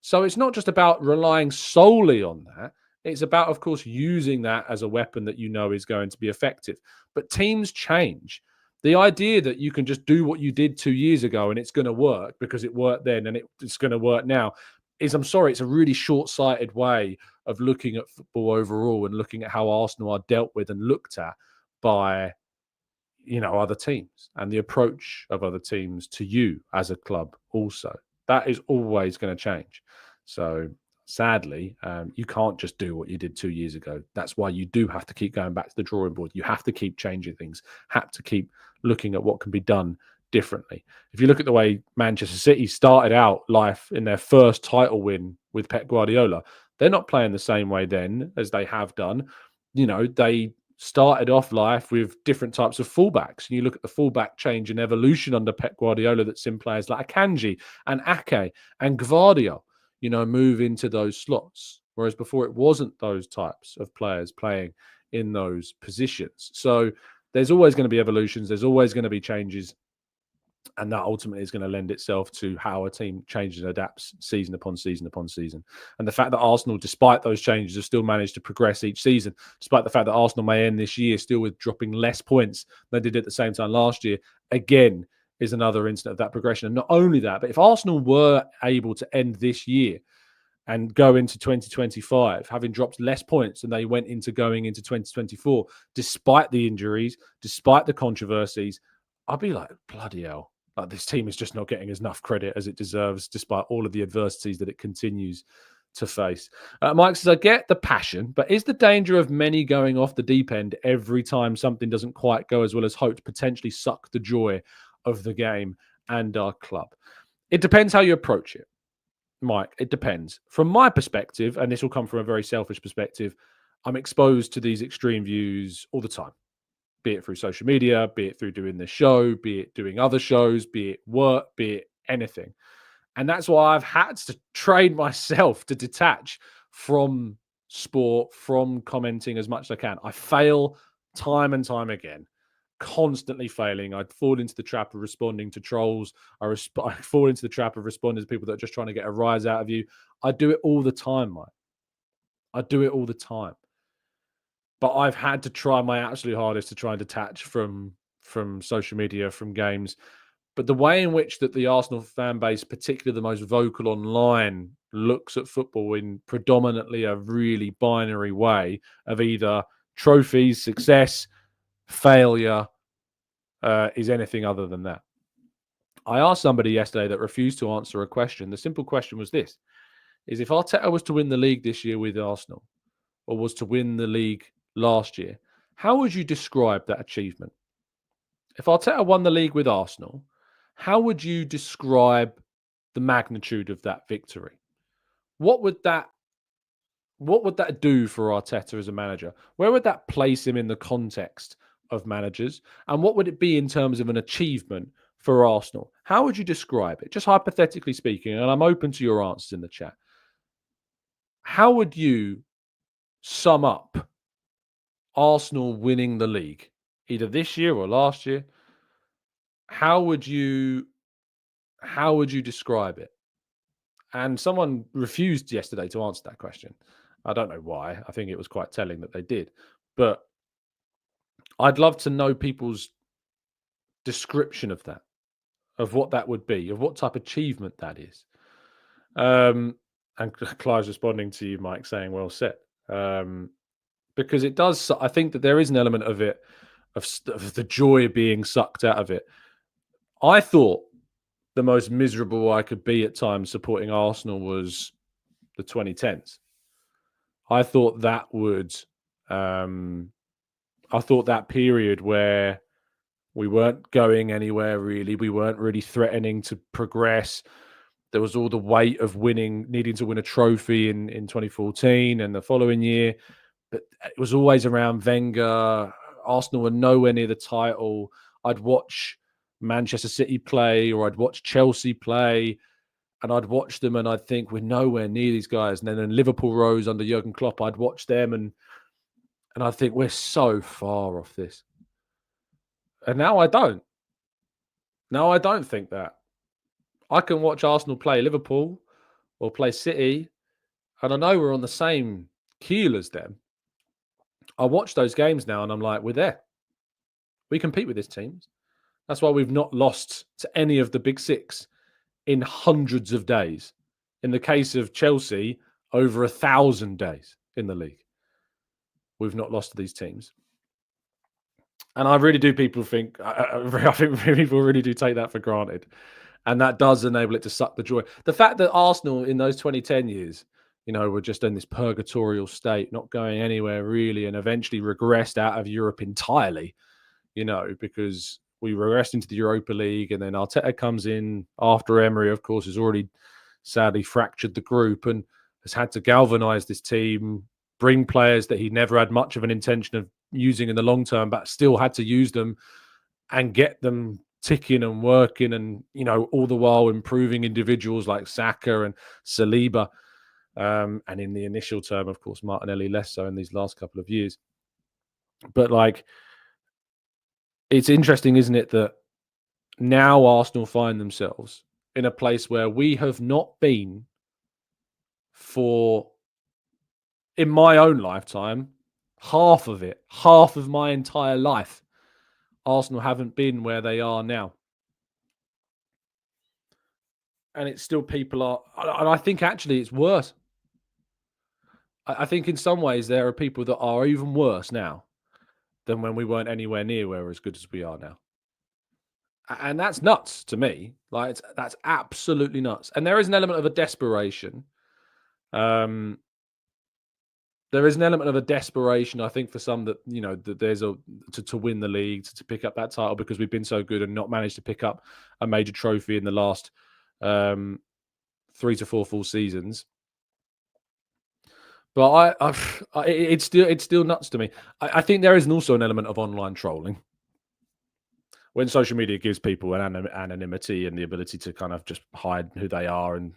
So it's not just about relying solely on that. It's about, of course, using that as a weapon that you know is going to be effective. But teams change. The idea that you can just do what you did 2 years ago and it's going to work because it worked then and it's going to work now is, I'm sorry, it's a really short-sighted way of looking at football overall and looking at how Arsenal are dealt with and looked at by, other teams and the approach of other teams to you as a club also. That is always going to change. So sadly, you can't just do what you did 2 years ago. That's why you do have to keep going back to the drawing board. You have to keep changing things, have to keep looking at what can be done differently. If you look at the way Manchester City started out life in their first title win with Pep Guardiola, they're not playing the same way then as they have done. They started off life with different types of fullbacks. And you look at the fullback change and evolution under Pep Guardiola that's in players like Akanji and Ake and Gvardiol, move into those slots. Whereas before it wasn't those types of players playing in those positions. So there's always going to be evolutions. There's always going to be changes. And that ultimately is going to lend itself to how a team changes and adapts season upon season upon season. And the fact that Arsenal, despite those changes, have still managed to progress each season, despite the fact that Arsenal may end this year still with dropping less points than they did at the same time last year, again, is another instance of that progression. And not only that, but if Arsenal were able to end this year and go into 2025, having dropped less points than they went into going into 2024, despite the injuries, despite the controversies, I'd be like, bloody hell. Like, this team is just not getting enough credit as it deserves, despite all of the adversities that it continues to face. Mike says, I get the passion, but is the danger of many going off the deep end every time something doesn't quite go as well as hoped potentially suck the joy of the game and our club? It depends how you approach it, Mike. It depends. From my perspective, and this will come from a very selfish perspective, I'm exposed to these extreme views all the time. Be it through social media, be it through doing this show, be it doing other shows, be it work, be it anything. And that's why I've had to train myself to detach from sport, from commenting as much as I can. I fail time and time again, constantly failing. I'd fall into the trap of responding to trolls. I fall into the trap of responding to people that are just trying to get a rise out of you. I do it all the time, Mike. I do it all the time. But I've had to try my absolute hardest to try and detach from social media, from games. But the way in which that the Arsenal fan base, particularly the most vocal online, looks at football in predominantly a really binary way of either trophies, success, failure, is anything other than that. I asked somebody yesterday that refused to answer a question. The simple question was this, is if Arteta was to win the league this year with Arsenal, or was to win the league last year, how would you describe that achievement? If Arteta won the league with Arsenal, how would you describe the magnitude of that victory? What would that do for Arteta as a manager? Where would that place him in the context of managers? And what would it be in terms of an achievement for Arsenal? How would you describe it? Just hypothetically speaking, and I'm open to your answers in the chat. How would you sum up Arsenal winning the league, either this year or last year? How would you describe it? And someone refused yesterday to answer that question. I don't know why. I think it was quite telling that they did. But I'd love to know people's description of that, of what that would be, of what type of achievement that is. And Clive's responding to you, Mike, saying, well said. Because it does, I think that there is an element of it, of the joy being sucked out of it. I thought the most miserable I could be at times supporting Arsenal was the 2010s. I thought that would I thought that period where we weren't going anywhere really, we weren't really threatening to progress. There was all the weight of needing to win a trophy in 2014 and the following year. But it was always around Wenger. Arsenal were nowhere near the title. I'd watch Manchester City play or I'd watch Chelsea play and I'd watch them and I'd think we're nowhere near these guys. And then when Liverpool rose under Jurgen Klopp, I'd watch them and I think we're so far off this. And now I don't. Now I don't think that. I can watch Arsenal play Liverpool or play City, and I know we're on the same keel as them. I watch those games now and I'm like, we're there. We compete with these teams. That's why we've not lost to any of the big six in hundreds of days. In the case of Chelsea, over 1,000 days in the league. We've not lost to these teams. And I really do I think people really do take that for granted. And that does enable it to suck the joy. The fact that Arsenal in those 2010 years, were just in this purgatorial state, not going anywhere really, and eventually regressed out of Europe entirely, because we regressed into the Europa League and then Arteta comes in after Emery, of course, has already sadly fractured the group and has had to galvanise this team, bring players that he never had much of an intention of using in the long term, but still had to use them and get them ticking and working and, all the while improving individuals like Saka and Saliba. And in the initial term, of course, Martinelli less so in these last couple of years. But it's interesting, isn't it, that now Arsenal find themselves in a place where we have not been for, in my own lifetime, half of my entire life. Arsenal haven't been where they are now. And it's still people are, and I think actually it's worse. I think in some ways there are people that are even worse now than when we weren't anywhere near where we're as good as we are now. And that's nuts to me. That's absolutely nuts. And there is an element of a desperation. There is an element of a desperation, I think, for some that that there's to win the league, to pick up that title because we've been so good and not managed to pick up a major trophy in the last 3 to 4 full seasons. But it's still nuts to me. I think there is also an element of online trolling when social media gives people an anonymity and the ability to kind of just hide who they are and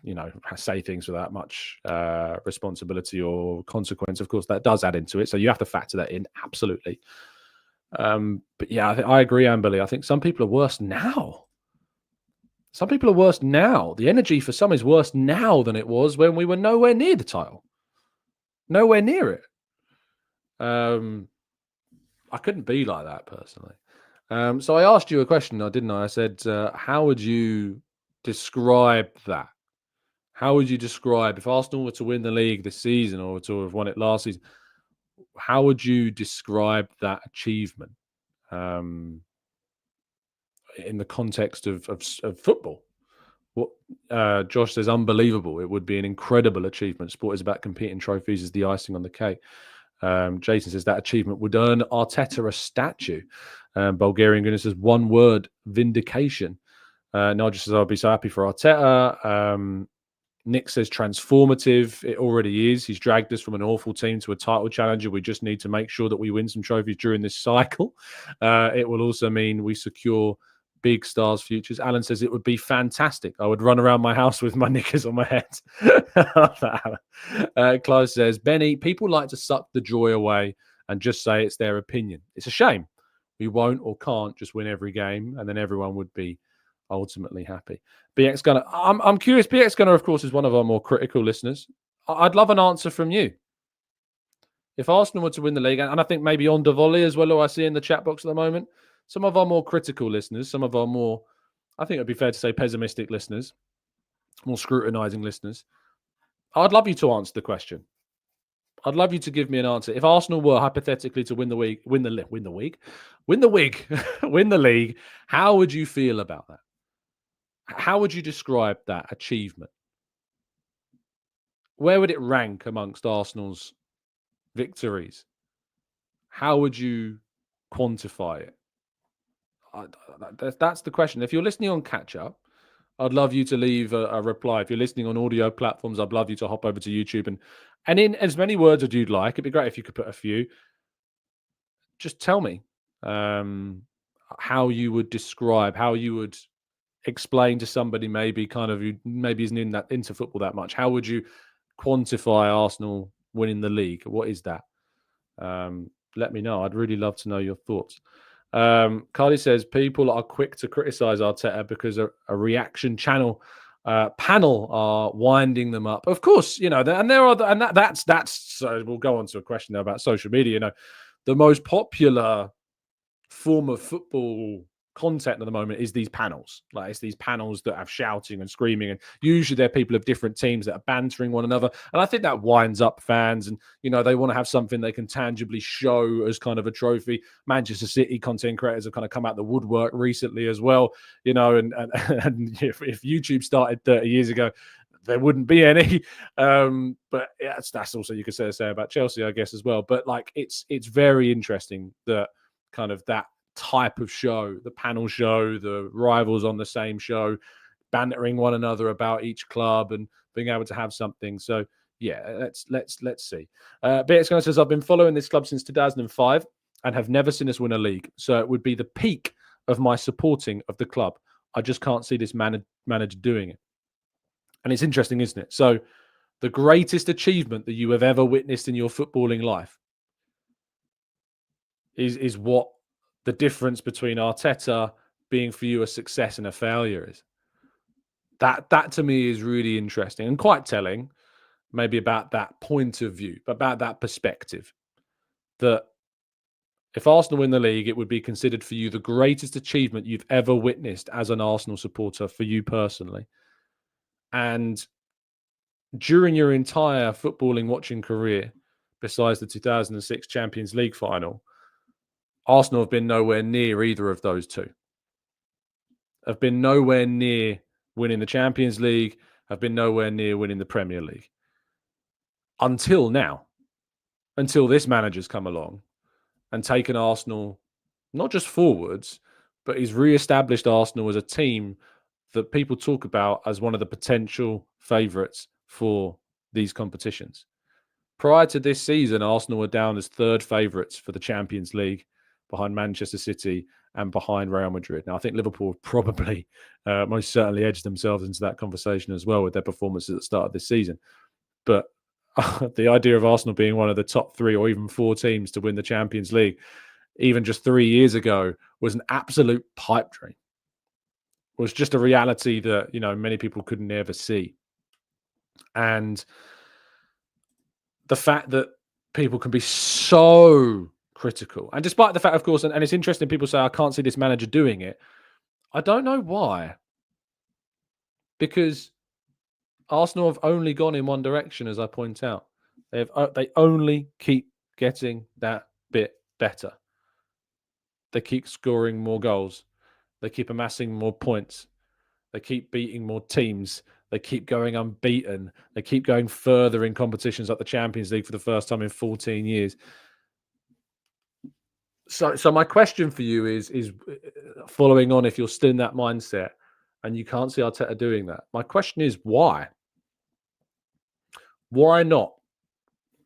say things without much responsibility or consequence. Of course, that does add into it, so you have to factor that in absolutely. But yeah, I agree, Amberley. I think some people are worse now. Some people are worse now. The energy for some is worse now than it was when we were nowhere near the title. Nowhere near it. I couldn't be like that personally. So I asked you a question, didn't I? I said, how would you describe that? How would you describe if Arsenal were to win the league this season or to have won it last season? How would you describe that achievement in the context of football? What Josh says, unbelievable. It would be an incredible achievement. Sport is about competing. Trophies is the icing on the cake. Jason says that achievement would earn Arteta a statue. Bulgarian Gooner says one word: vindication. Nigel says I'll be so happy for Arteta. Nick says transformative. It already is. He's dragged us from an awful team to a title challenger. We just need to make sure that we win some trophies during this cycle. It will also mean we secure big stars' futures. Alan says it would be fantastic. I would run around my house with my knickers on my head. Clive says, Benny, people like to suck the joy away and just say it's their opinion. It's a shame. We won't or can't just win every game, and then everyone would be ultimately happy. BX Gunner, I'm curious. BX Gunner, of course, is one of our more critical listeners. I'd love an answer from you. If Arsenal were to win the league, and I think maybe on the volley as well, who I see in the chat box at the moment, some of our more critical listeners, some of our more, I think it would be fair to say, pessimistic listeners, more scrutinizing listeners, I'd love you to answer the question. I'd love you to give me an answer. If Arsenal were hypothetically to win the league, how would you feel about that? How would you describe that achievement? Where would it rank amongst Arsenal's victories? How would you quantify it? That's the question. If you're listening on catch up, I'd love you to leave a reply. If you're listening on audio platforms, I'd love you to hop over to YouTube and in as many words as you'd like. It'd be great if you could put a few. Just tell me how you would describe, how you would explain to somebody maybe who maybe isn't into football that much. How would you quantify Arsenal winning the league? What is that? Let me know. I'd really love to know your thoughts. Carly says people are quick to criticize Arteta because a reaction panel are winding them up. Of course, that's so we'll go on to a question now about social media. The most popular form of football content at the moment is these panels. Like, it's these panels that have shouting and screaming, and usually they're people of different teams that are bantering one another. And I think that winds up fans, and they want to have something they can tangibly show as kind of a trophy. Manchester City content creators have kind of come out the woodwork recently as well. And if YouTube started 30 years ago, there wouldn't be any. But that's also, you could say about Chelsea, I guess, as well. But it's very interesting that kind of that type of show, the panel show, the rivals on the same show, bantering one another about each club and being able to have something. So yeah, let's see. BX says, I've been following this club since 2005 and have never seen us win a league. So it would be the peak of my supporting of the club. I just can't see this manager doing it. And it's interesting, isn't it? So the greatest achievement that you have ever witnessed in your footballing life is what the difference between Arteta being for you a success and a failure is. That to me is really interesting and quite telling, maybe about that point of view, about that perspective. That if Arsenal win the league, it would be considered for you the greatest achievement you've ever witnessed as an Arsenal supporter, for you personally. And during your entire footballing watching career, besides the 2006 Champions League final, Arsenal have been nowhere near either of those two. Have been nowhere near winning the Champions League, have been nowhere near winning the Premier League. Until now. Until this manager's come along and taken Arsenal not just forwards, but he's re-established Arsenal as a team that people talk about as one of the potential favourites for these competitions. Prior to this season, Arsenal were down as third favourites for the Champions League, behind Manchester City and behind Real Madrid. Now, I think Liverpool probably most certainly edged themselves into that conversation as well with their performances at the start of this season. But the idea of Arsenal being one of the top 3 or even 4 teams to win the Champions League, even just 3 years ago, was an absolute pipe dream. It was just a reality that, many people could never see. And the fact that people can be so critical, and despite the fact, of course, and it's interesting, people say, I can't see this manager doing it. I don't know why. Because Arsenal have only gone in one direction, as I point out. They only keep getting that bit better. They keep scoring more goals. They keep amassing more points. They keep beating more teams. They keep going unbeaten. They keep going further in competitions like the Champions League for the first time in 14 years. So my question for you is following on, if you're still in that mindset and you can't see Arteta doing that, my question is why? Why not?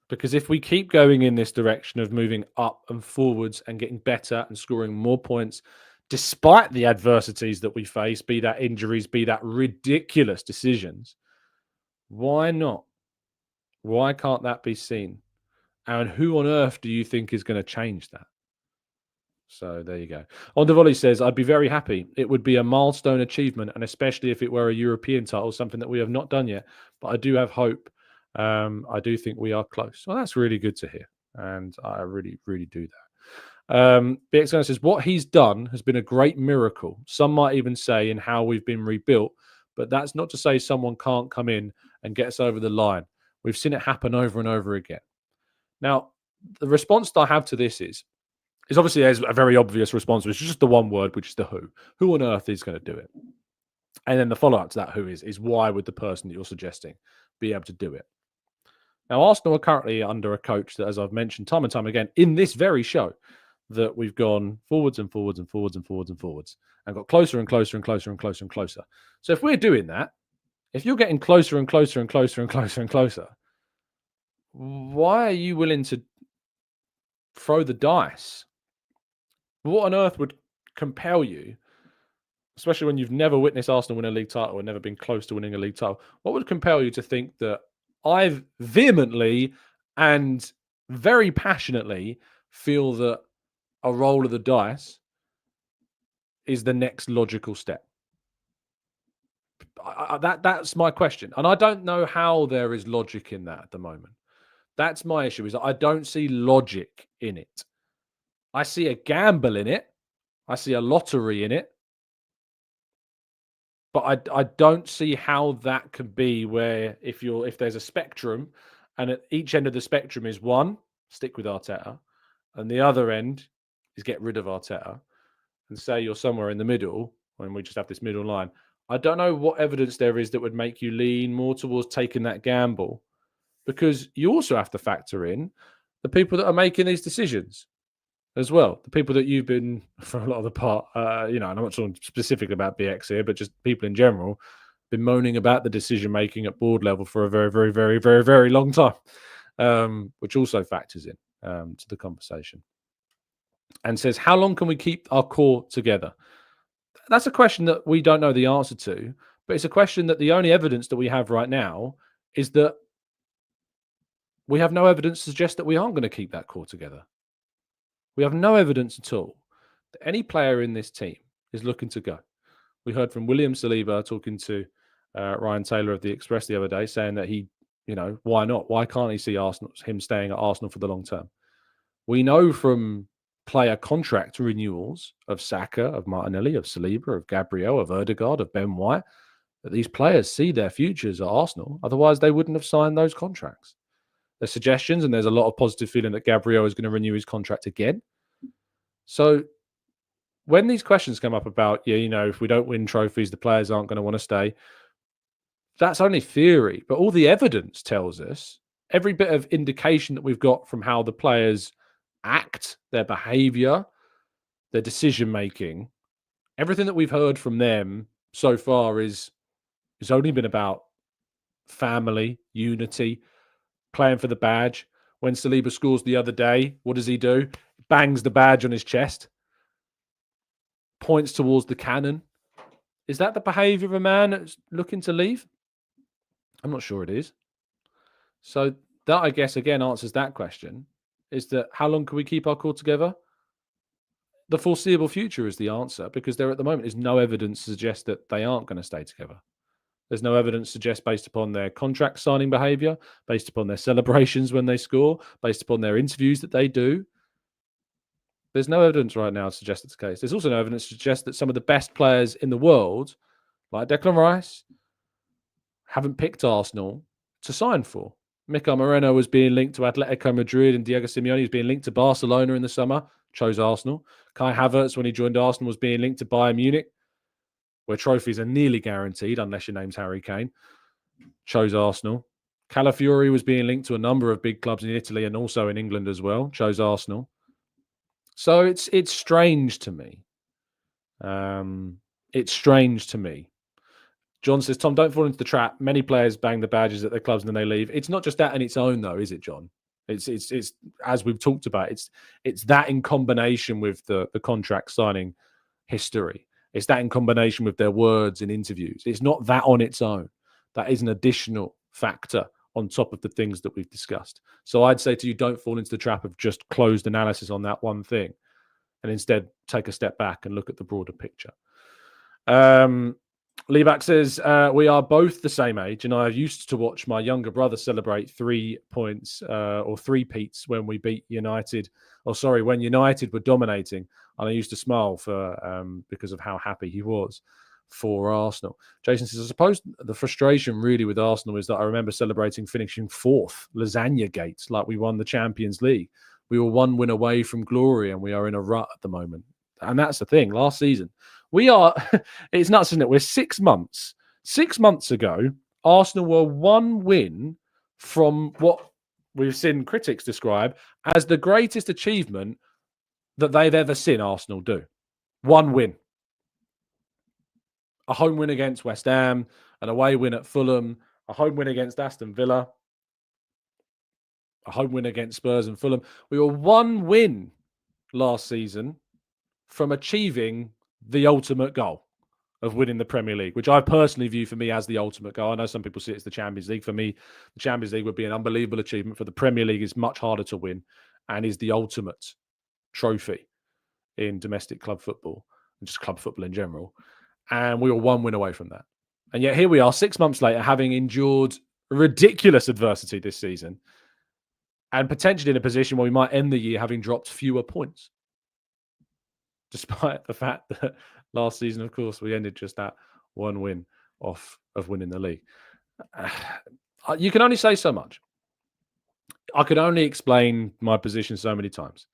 Because if we keep going in this direction of moving up and forwards and getting better and scoring more points, despite the adversities that we face, be that injuries, be that ridiculous decisions, why not? Why can't that be seen? And who on earth do you think is going to change that? So there you go. Ondavoli says, I'd be very happy. It would be a milestone achievement, and especially if it were a European title, something that we have not done yet. But I do have hope. I do think we are close. Well, that's really good to hear. And I really, really do that. BX says, what he's done has been a great miracle. Some might even say in how we've been rebuilt. But that's not to say someone can't come in and get us over the line. We've seen it happen over and over again. Now, the response that I have to this is obviously there's a very obvious response, which is just the one word, which is the who. Who on earth is going to do it? And then the follow-up to that who is why would the person that you're suggesting be able to do it? Now, Arsenal are currently under a coach that, as I've mentioned time and time again in this very show, that we've gone forwards and forwards and forwards and forwards and forwards and got closer and closer and closer and closer and closer. So if we're doing that, if you're getting closer and closer and closer and closer and closer, why are you willing to throw the dice? What on earth would compel you, especially when you've never witnessed Arsenal win a league title and never been close to winning a league title? What would compel you to think that I vehemently and very passionately feel that a roll of the dice is the next logical step? That's my question. And I don't know how there is logic in that at the moment. That's my issue, is that I don't see logic in it. I see a gamble in it. I see a lottery in it. But I don't see how that could be where if there's a spectrum and at each end of the spectrum is one, stick with Arteta, and the other end is get rid of Arteta, and say you're somewhere in the middle, when we just have this middle line. I don't know what evidence there is that would make you lean more towards taking that gamble, because you also have to factor in the people that are making these decisions as well. The people that you've been, for a lot of the part, and I'm not talking specific about BX here, but just people in general, been moaning about the decision making at board level for a very, very, very, very, very long time, which also factors in to the conversation. And says, how long can we keep our core together? That's a question that we don't know the answer to, but it's a question that the only evidence that we have right now is that we have no evidence to suggest that we aren't going to keep that core together. We have no evidence at all that any player in this team is looking to go. We heard from William Saliba talking to Ryan Taylor of the Express the other day, saying that he, why not? Why can't he see him staying at Arsenal for the long term? We know from player contract renewals of Saka, of Martinelli, of Saliba, of Gabriel, of Ødegaard, of Ben White, that these players see their futures at Arsenal. Otherwise, they wouldn't have signed those contracts. There's suggestions, and there's a lot of positive feeling that Gabriel is going to renew his contract again. So when these questions come up about, if we don't win trophies, the players aren't going to want to stay, that's only theory. But all the evidence tells us, every bit of indication that we've got from how the players act, their behavior, their decision-making, everything that we've heard from them so far is only been about family, unity, playing for the badge. When Saliba scores the other day, what does he do? Bangs the badge on his chest, points towards the cannon. Is that the behavior of a man that's looking to leave? I'm not sure it is. So that, I guess, again, answers that question, is that how long can we keep our core together? The foreseeable future is the answer, because there at the moment is no evidence to suggest that they aren't going to stay together. There's no evidence to suggest, based upon their contract signing behavior, based upon their celebrations when they score, based upon their interviews that they do. There's no evidence right now to suggest it's the case. There's also no evidence to suggest that some of the best players in the world, like Declan Rice, haven't picked Arsenal to sign for. Mikel Moreno was being linked to Atletico Madrid, and Diego Simeone was being linked to Barcelona in the summer, chose Arsenal. Kai Havertz, when he joined Arsenal, was being linked to Bayern Munich, where trophies are nearly guaranteed unless your name's Harry Kane, chose Arsenal. Calafiori was being linked to a number of big clubs in Italy and also in England as well, chose Arsenal. So it's strange to me. It's strange to me. John says, Tom, don't fall into the trap. Many players bang the badges at their clubs and then they leave. It's not just that on its own, though, is it, John? It's as we've talked about, it's that in combination with the contract signing history. It's that in combination with their words in interviews. It's not that on its own. That is an additional factor on top of the things that we've discussed. So I'd say to you, don't fall into the trap of just closed analysis on that one thing, and instead take a step back and look at the broader picture. Leeback says, we are both the same age, and I used to watch my younger brother celebrate 3 points or 3-peats when we beat United. When United were dominating. And I used to smile because of how happy he was for Arsenal. Jason says, I suppose the frustration really with Arsenal is that I remember celebrating finishing 4th, lasagna gates, like we won the Champions League. We were 1 win away from glory, and we are in a rut at the moment. And that's the thing. Last season, it's nuts, isn't it? We're 6 months. 6 months ago, Arsenal were 1 win from what we've seen critics describe as the greatest achievement that they've ever seen Arsenal do. One win. A home win against West Ham, an away win at Fulham, a home win against Aston Villa, a home win against Spurs and Fulham. We were one win last season from achieving the ultimate goal of winning the Premier League, which I personally view for me as the ultimate goal. I know some people see it as the Champions League. For me, the Champions League would be an unbelievable achievement. For the Premier League is much harder to win and is the ultimate trophy in domestic club football and just club football in general. And we were one win away from that. And yet here we are 6 months later, having endured ridiculous adversity this season and potentially in a position where we might end the year having dropped fewer points. Despite the fact that last season, of course, we ended just that one win off of winning the league. You can only say so much. I could only explain my position so many times.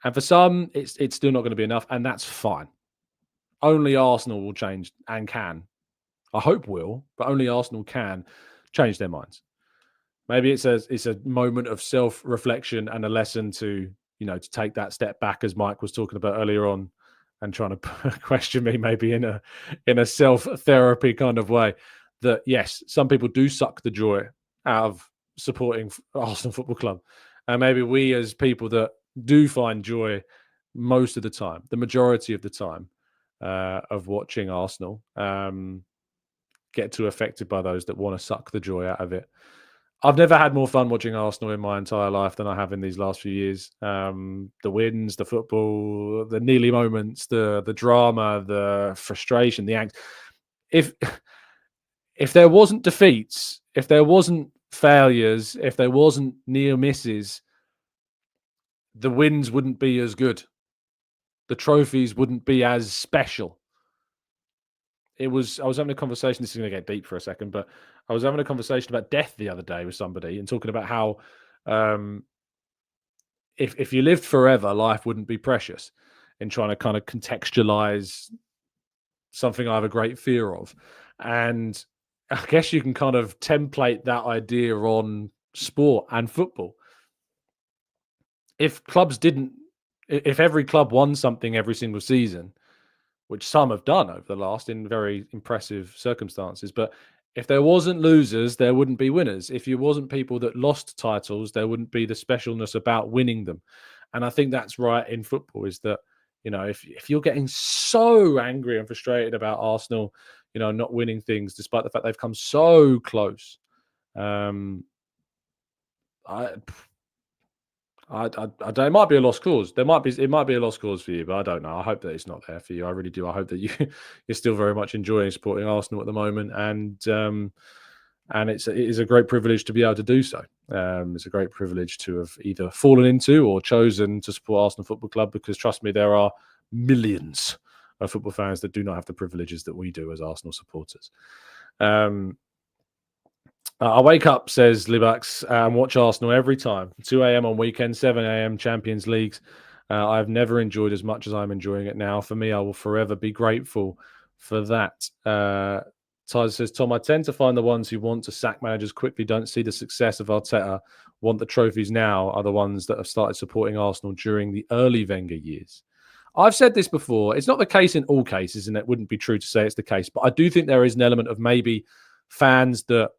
And for some, it's still not going to be enough, and that's fine. Only Arsenal will change and can. I hope will, but only Arsenal can change their minds. Maybe it's a moment of self-reflection and a lesson to take that step back, as Mike was talking about earlier on, and trying to question me maybe in a self-therapy kind of way. That yes, some people do suck the joy out of supporting Arsenal Football Club, and maybe we as people that do find joy most of the time, the majority of the time, of watching Arsenal, get too affected by those that want to suck the joy out of it. I've never had more fun watching Arsenal in my entire life than I have in these last few years. The wins, the football, the nearly moments, the drama, the frustration, the angst. If there wasn't defeats, if there wasn't failures, if there wasn't near misses, the wins wouldn't be as good. The trophies wouldn't be as special. I was having a conversation, this is going to get deep for a second, but I was having a conversation about death the other day with somebody and talking about how if you lived forever, life wouldn't be precious, in trying to kind of contextualize something I have a great fear of. And I guess you can kind of template that idea on sport and football. If every club won something every single season, which some have done over the last in very impressive circumstances. But if there wasn't losers, there wouldn't be winners. If you wasn't people that lost titles, there wouldn't be the specialness about winning them. And I think that's right in football, is that, if you're getting so angry and frustrated about Arsenal, not winning things, despite the fact they've come so close, I don't. It might be a lost cause. It might be a lost cause for you, but I don't know. I hope that it's not there for you. I really do. I hope that you're still very much enjoying supporting Arsenal at the moment, and it is a great privilege to be able to do so. It's a great privilege to have either fallen into or chosen to support Arsenal Football Club, because trust me, there are millions of football fans that do not have the privileges that we do as Arsenal supporters. I wake up, says Libax, and watch Arsenal every time. 2 a.m. on weekends, 7 a.m. Champions Leagues. I've never enjoyed as much as I'm enjoying it now. For me, I will forever be grateful for that. Tyler says, Tom, I tend to find the ones who want to sack managers quickly don't see the success of Arteta, want the trophies now, are the ones that have started supporting Arsenal during the early Wenger years. I've said this before. It's not the case in all cases, and it wouldn't be true to say it's the case. But I do think there is an element of maybe fans that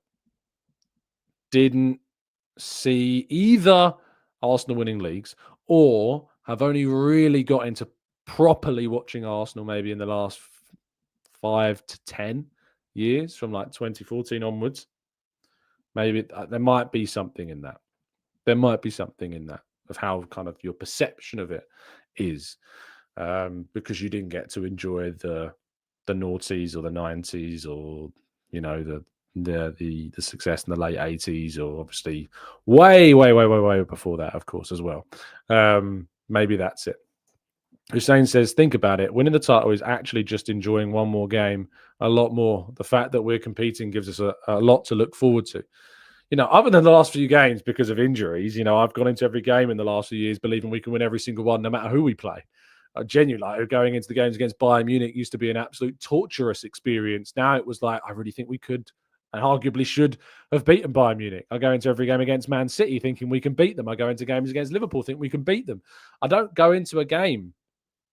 didn't see either Arsenal winning leagues or have only really got into properly watching Arsenal maybe in the last 5 to 10 years, from like 2014 onwards. Maybe there might be something in that. There might be something in that of how kind of your perception of it is, because you didn't get to enjoy the noughties or the 90s, or the success in the late 80s, or obviously way before that, of course, as well. Maybe that's it. Hussein says, think about it. Winning the title is actually just enjoying one more game a lot more. The fact that we're competing gives us a lot to look forward to. Other than the last few games because of injuries, I've gone into every game in the last few years believing we can win every single one, no matter who we play. Genuinely, going into the games against Bayern Munich used to be an absolute torturous experience. Now it was like, I really think we could and arguably should have beaten Bayern Munich. I go into every game against Man City thinking we can beat them. I go into games against Liverpool thinking we can beat them. I don't go into a game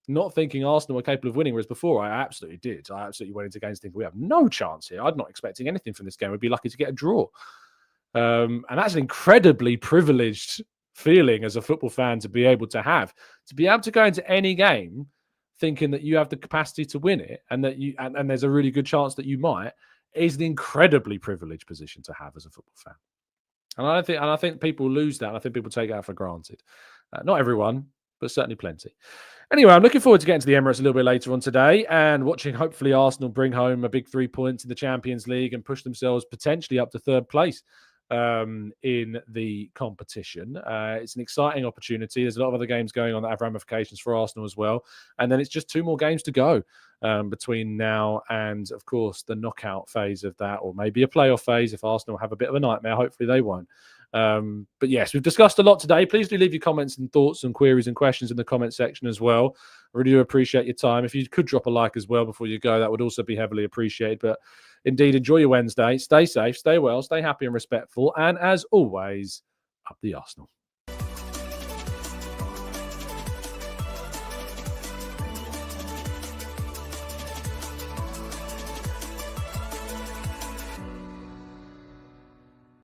not thinking Arsenal were capable of winning, whereas before I absolutely did. I absolutely went into games thinking we have no chance here. I'm not expecting anything from this game. We'd be lucky to get a draw. And that's an incredibly privileged feeling as a football fan to be able to have. To be able to go into any game thinking that you have the capacity to win it and that you and there's a really good chance that you might is an incredibly privileged position to have as a football fan. And I think people lose that. And I think people take that for granted. Not everyone, but certainly plenty. Anyway, I'm looking forward to getting to the Emirates a little bit later on today and watching hopefully Arsenal bring home a big 3 points in the Champions League and push themselves potentially up to third place in the competition. It's an exciting opportunity. There's a lot of other games going on that have ramifications for Arsenal as well. And then it's just 2 more games to go between now and, of course, the knockout phase of that, or maybe a playoff phase if Arsenal have a bit of a nightmare. Hopefully they won't. But yes, we've discussed a lot today. Please do leave your comments and thoughts and queries and questions in the comment section as well. I really do appreciate your time. If you could drop a like as well before you go, that would also be heavily appreciated. But indeed, enjoy your Wednesday. Stay safe, stay well, stay happy and respectful. And as always, up the Arsenal.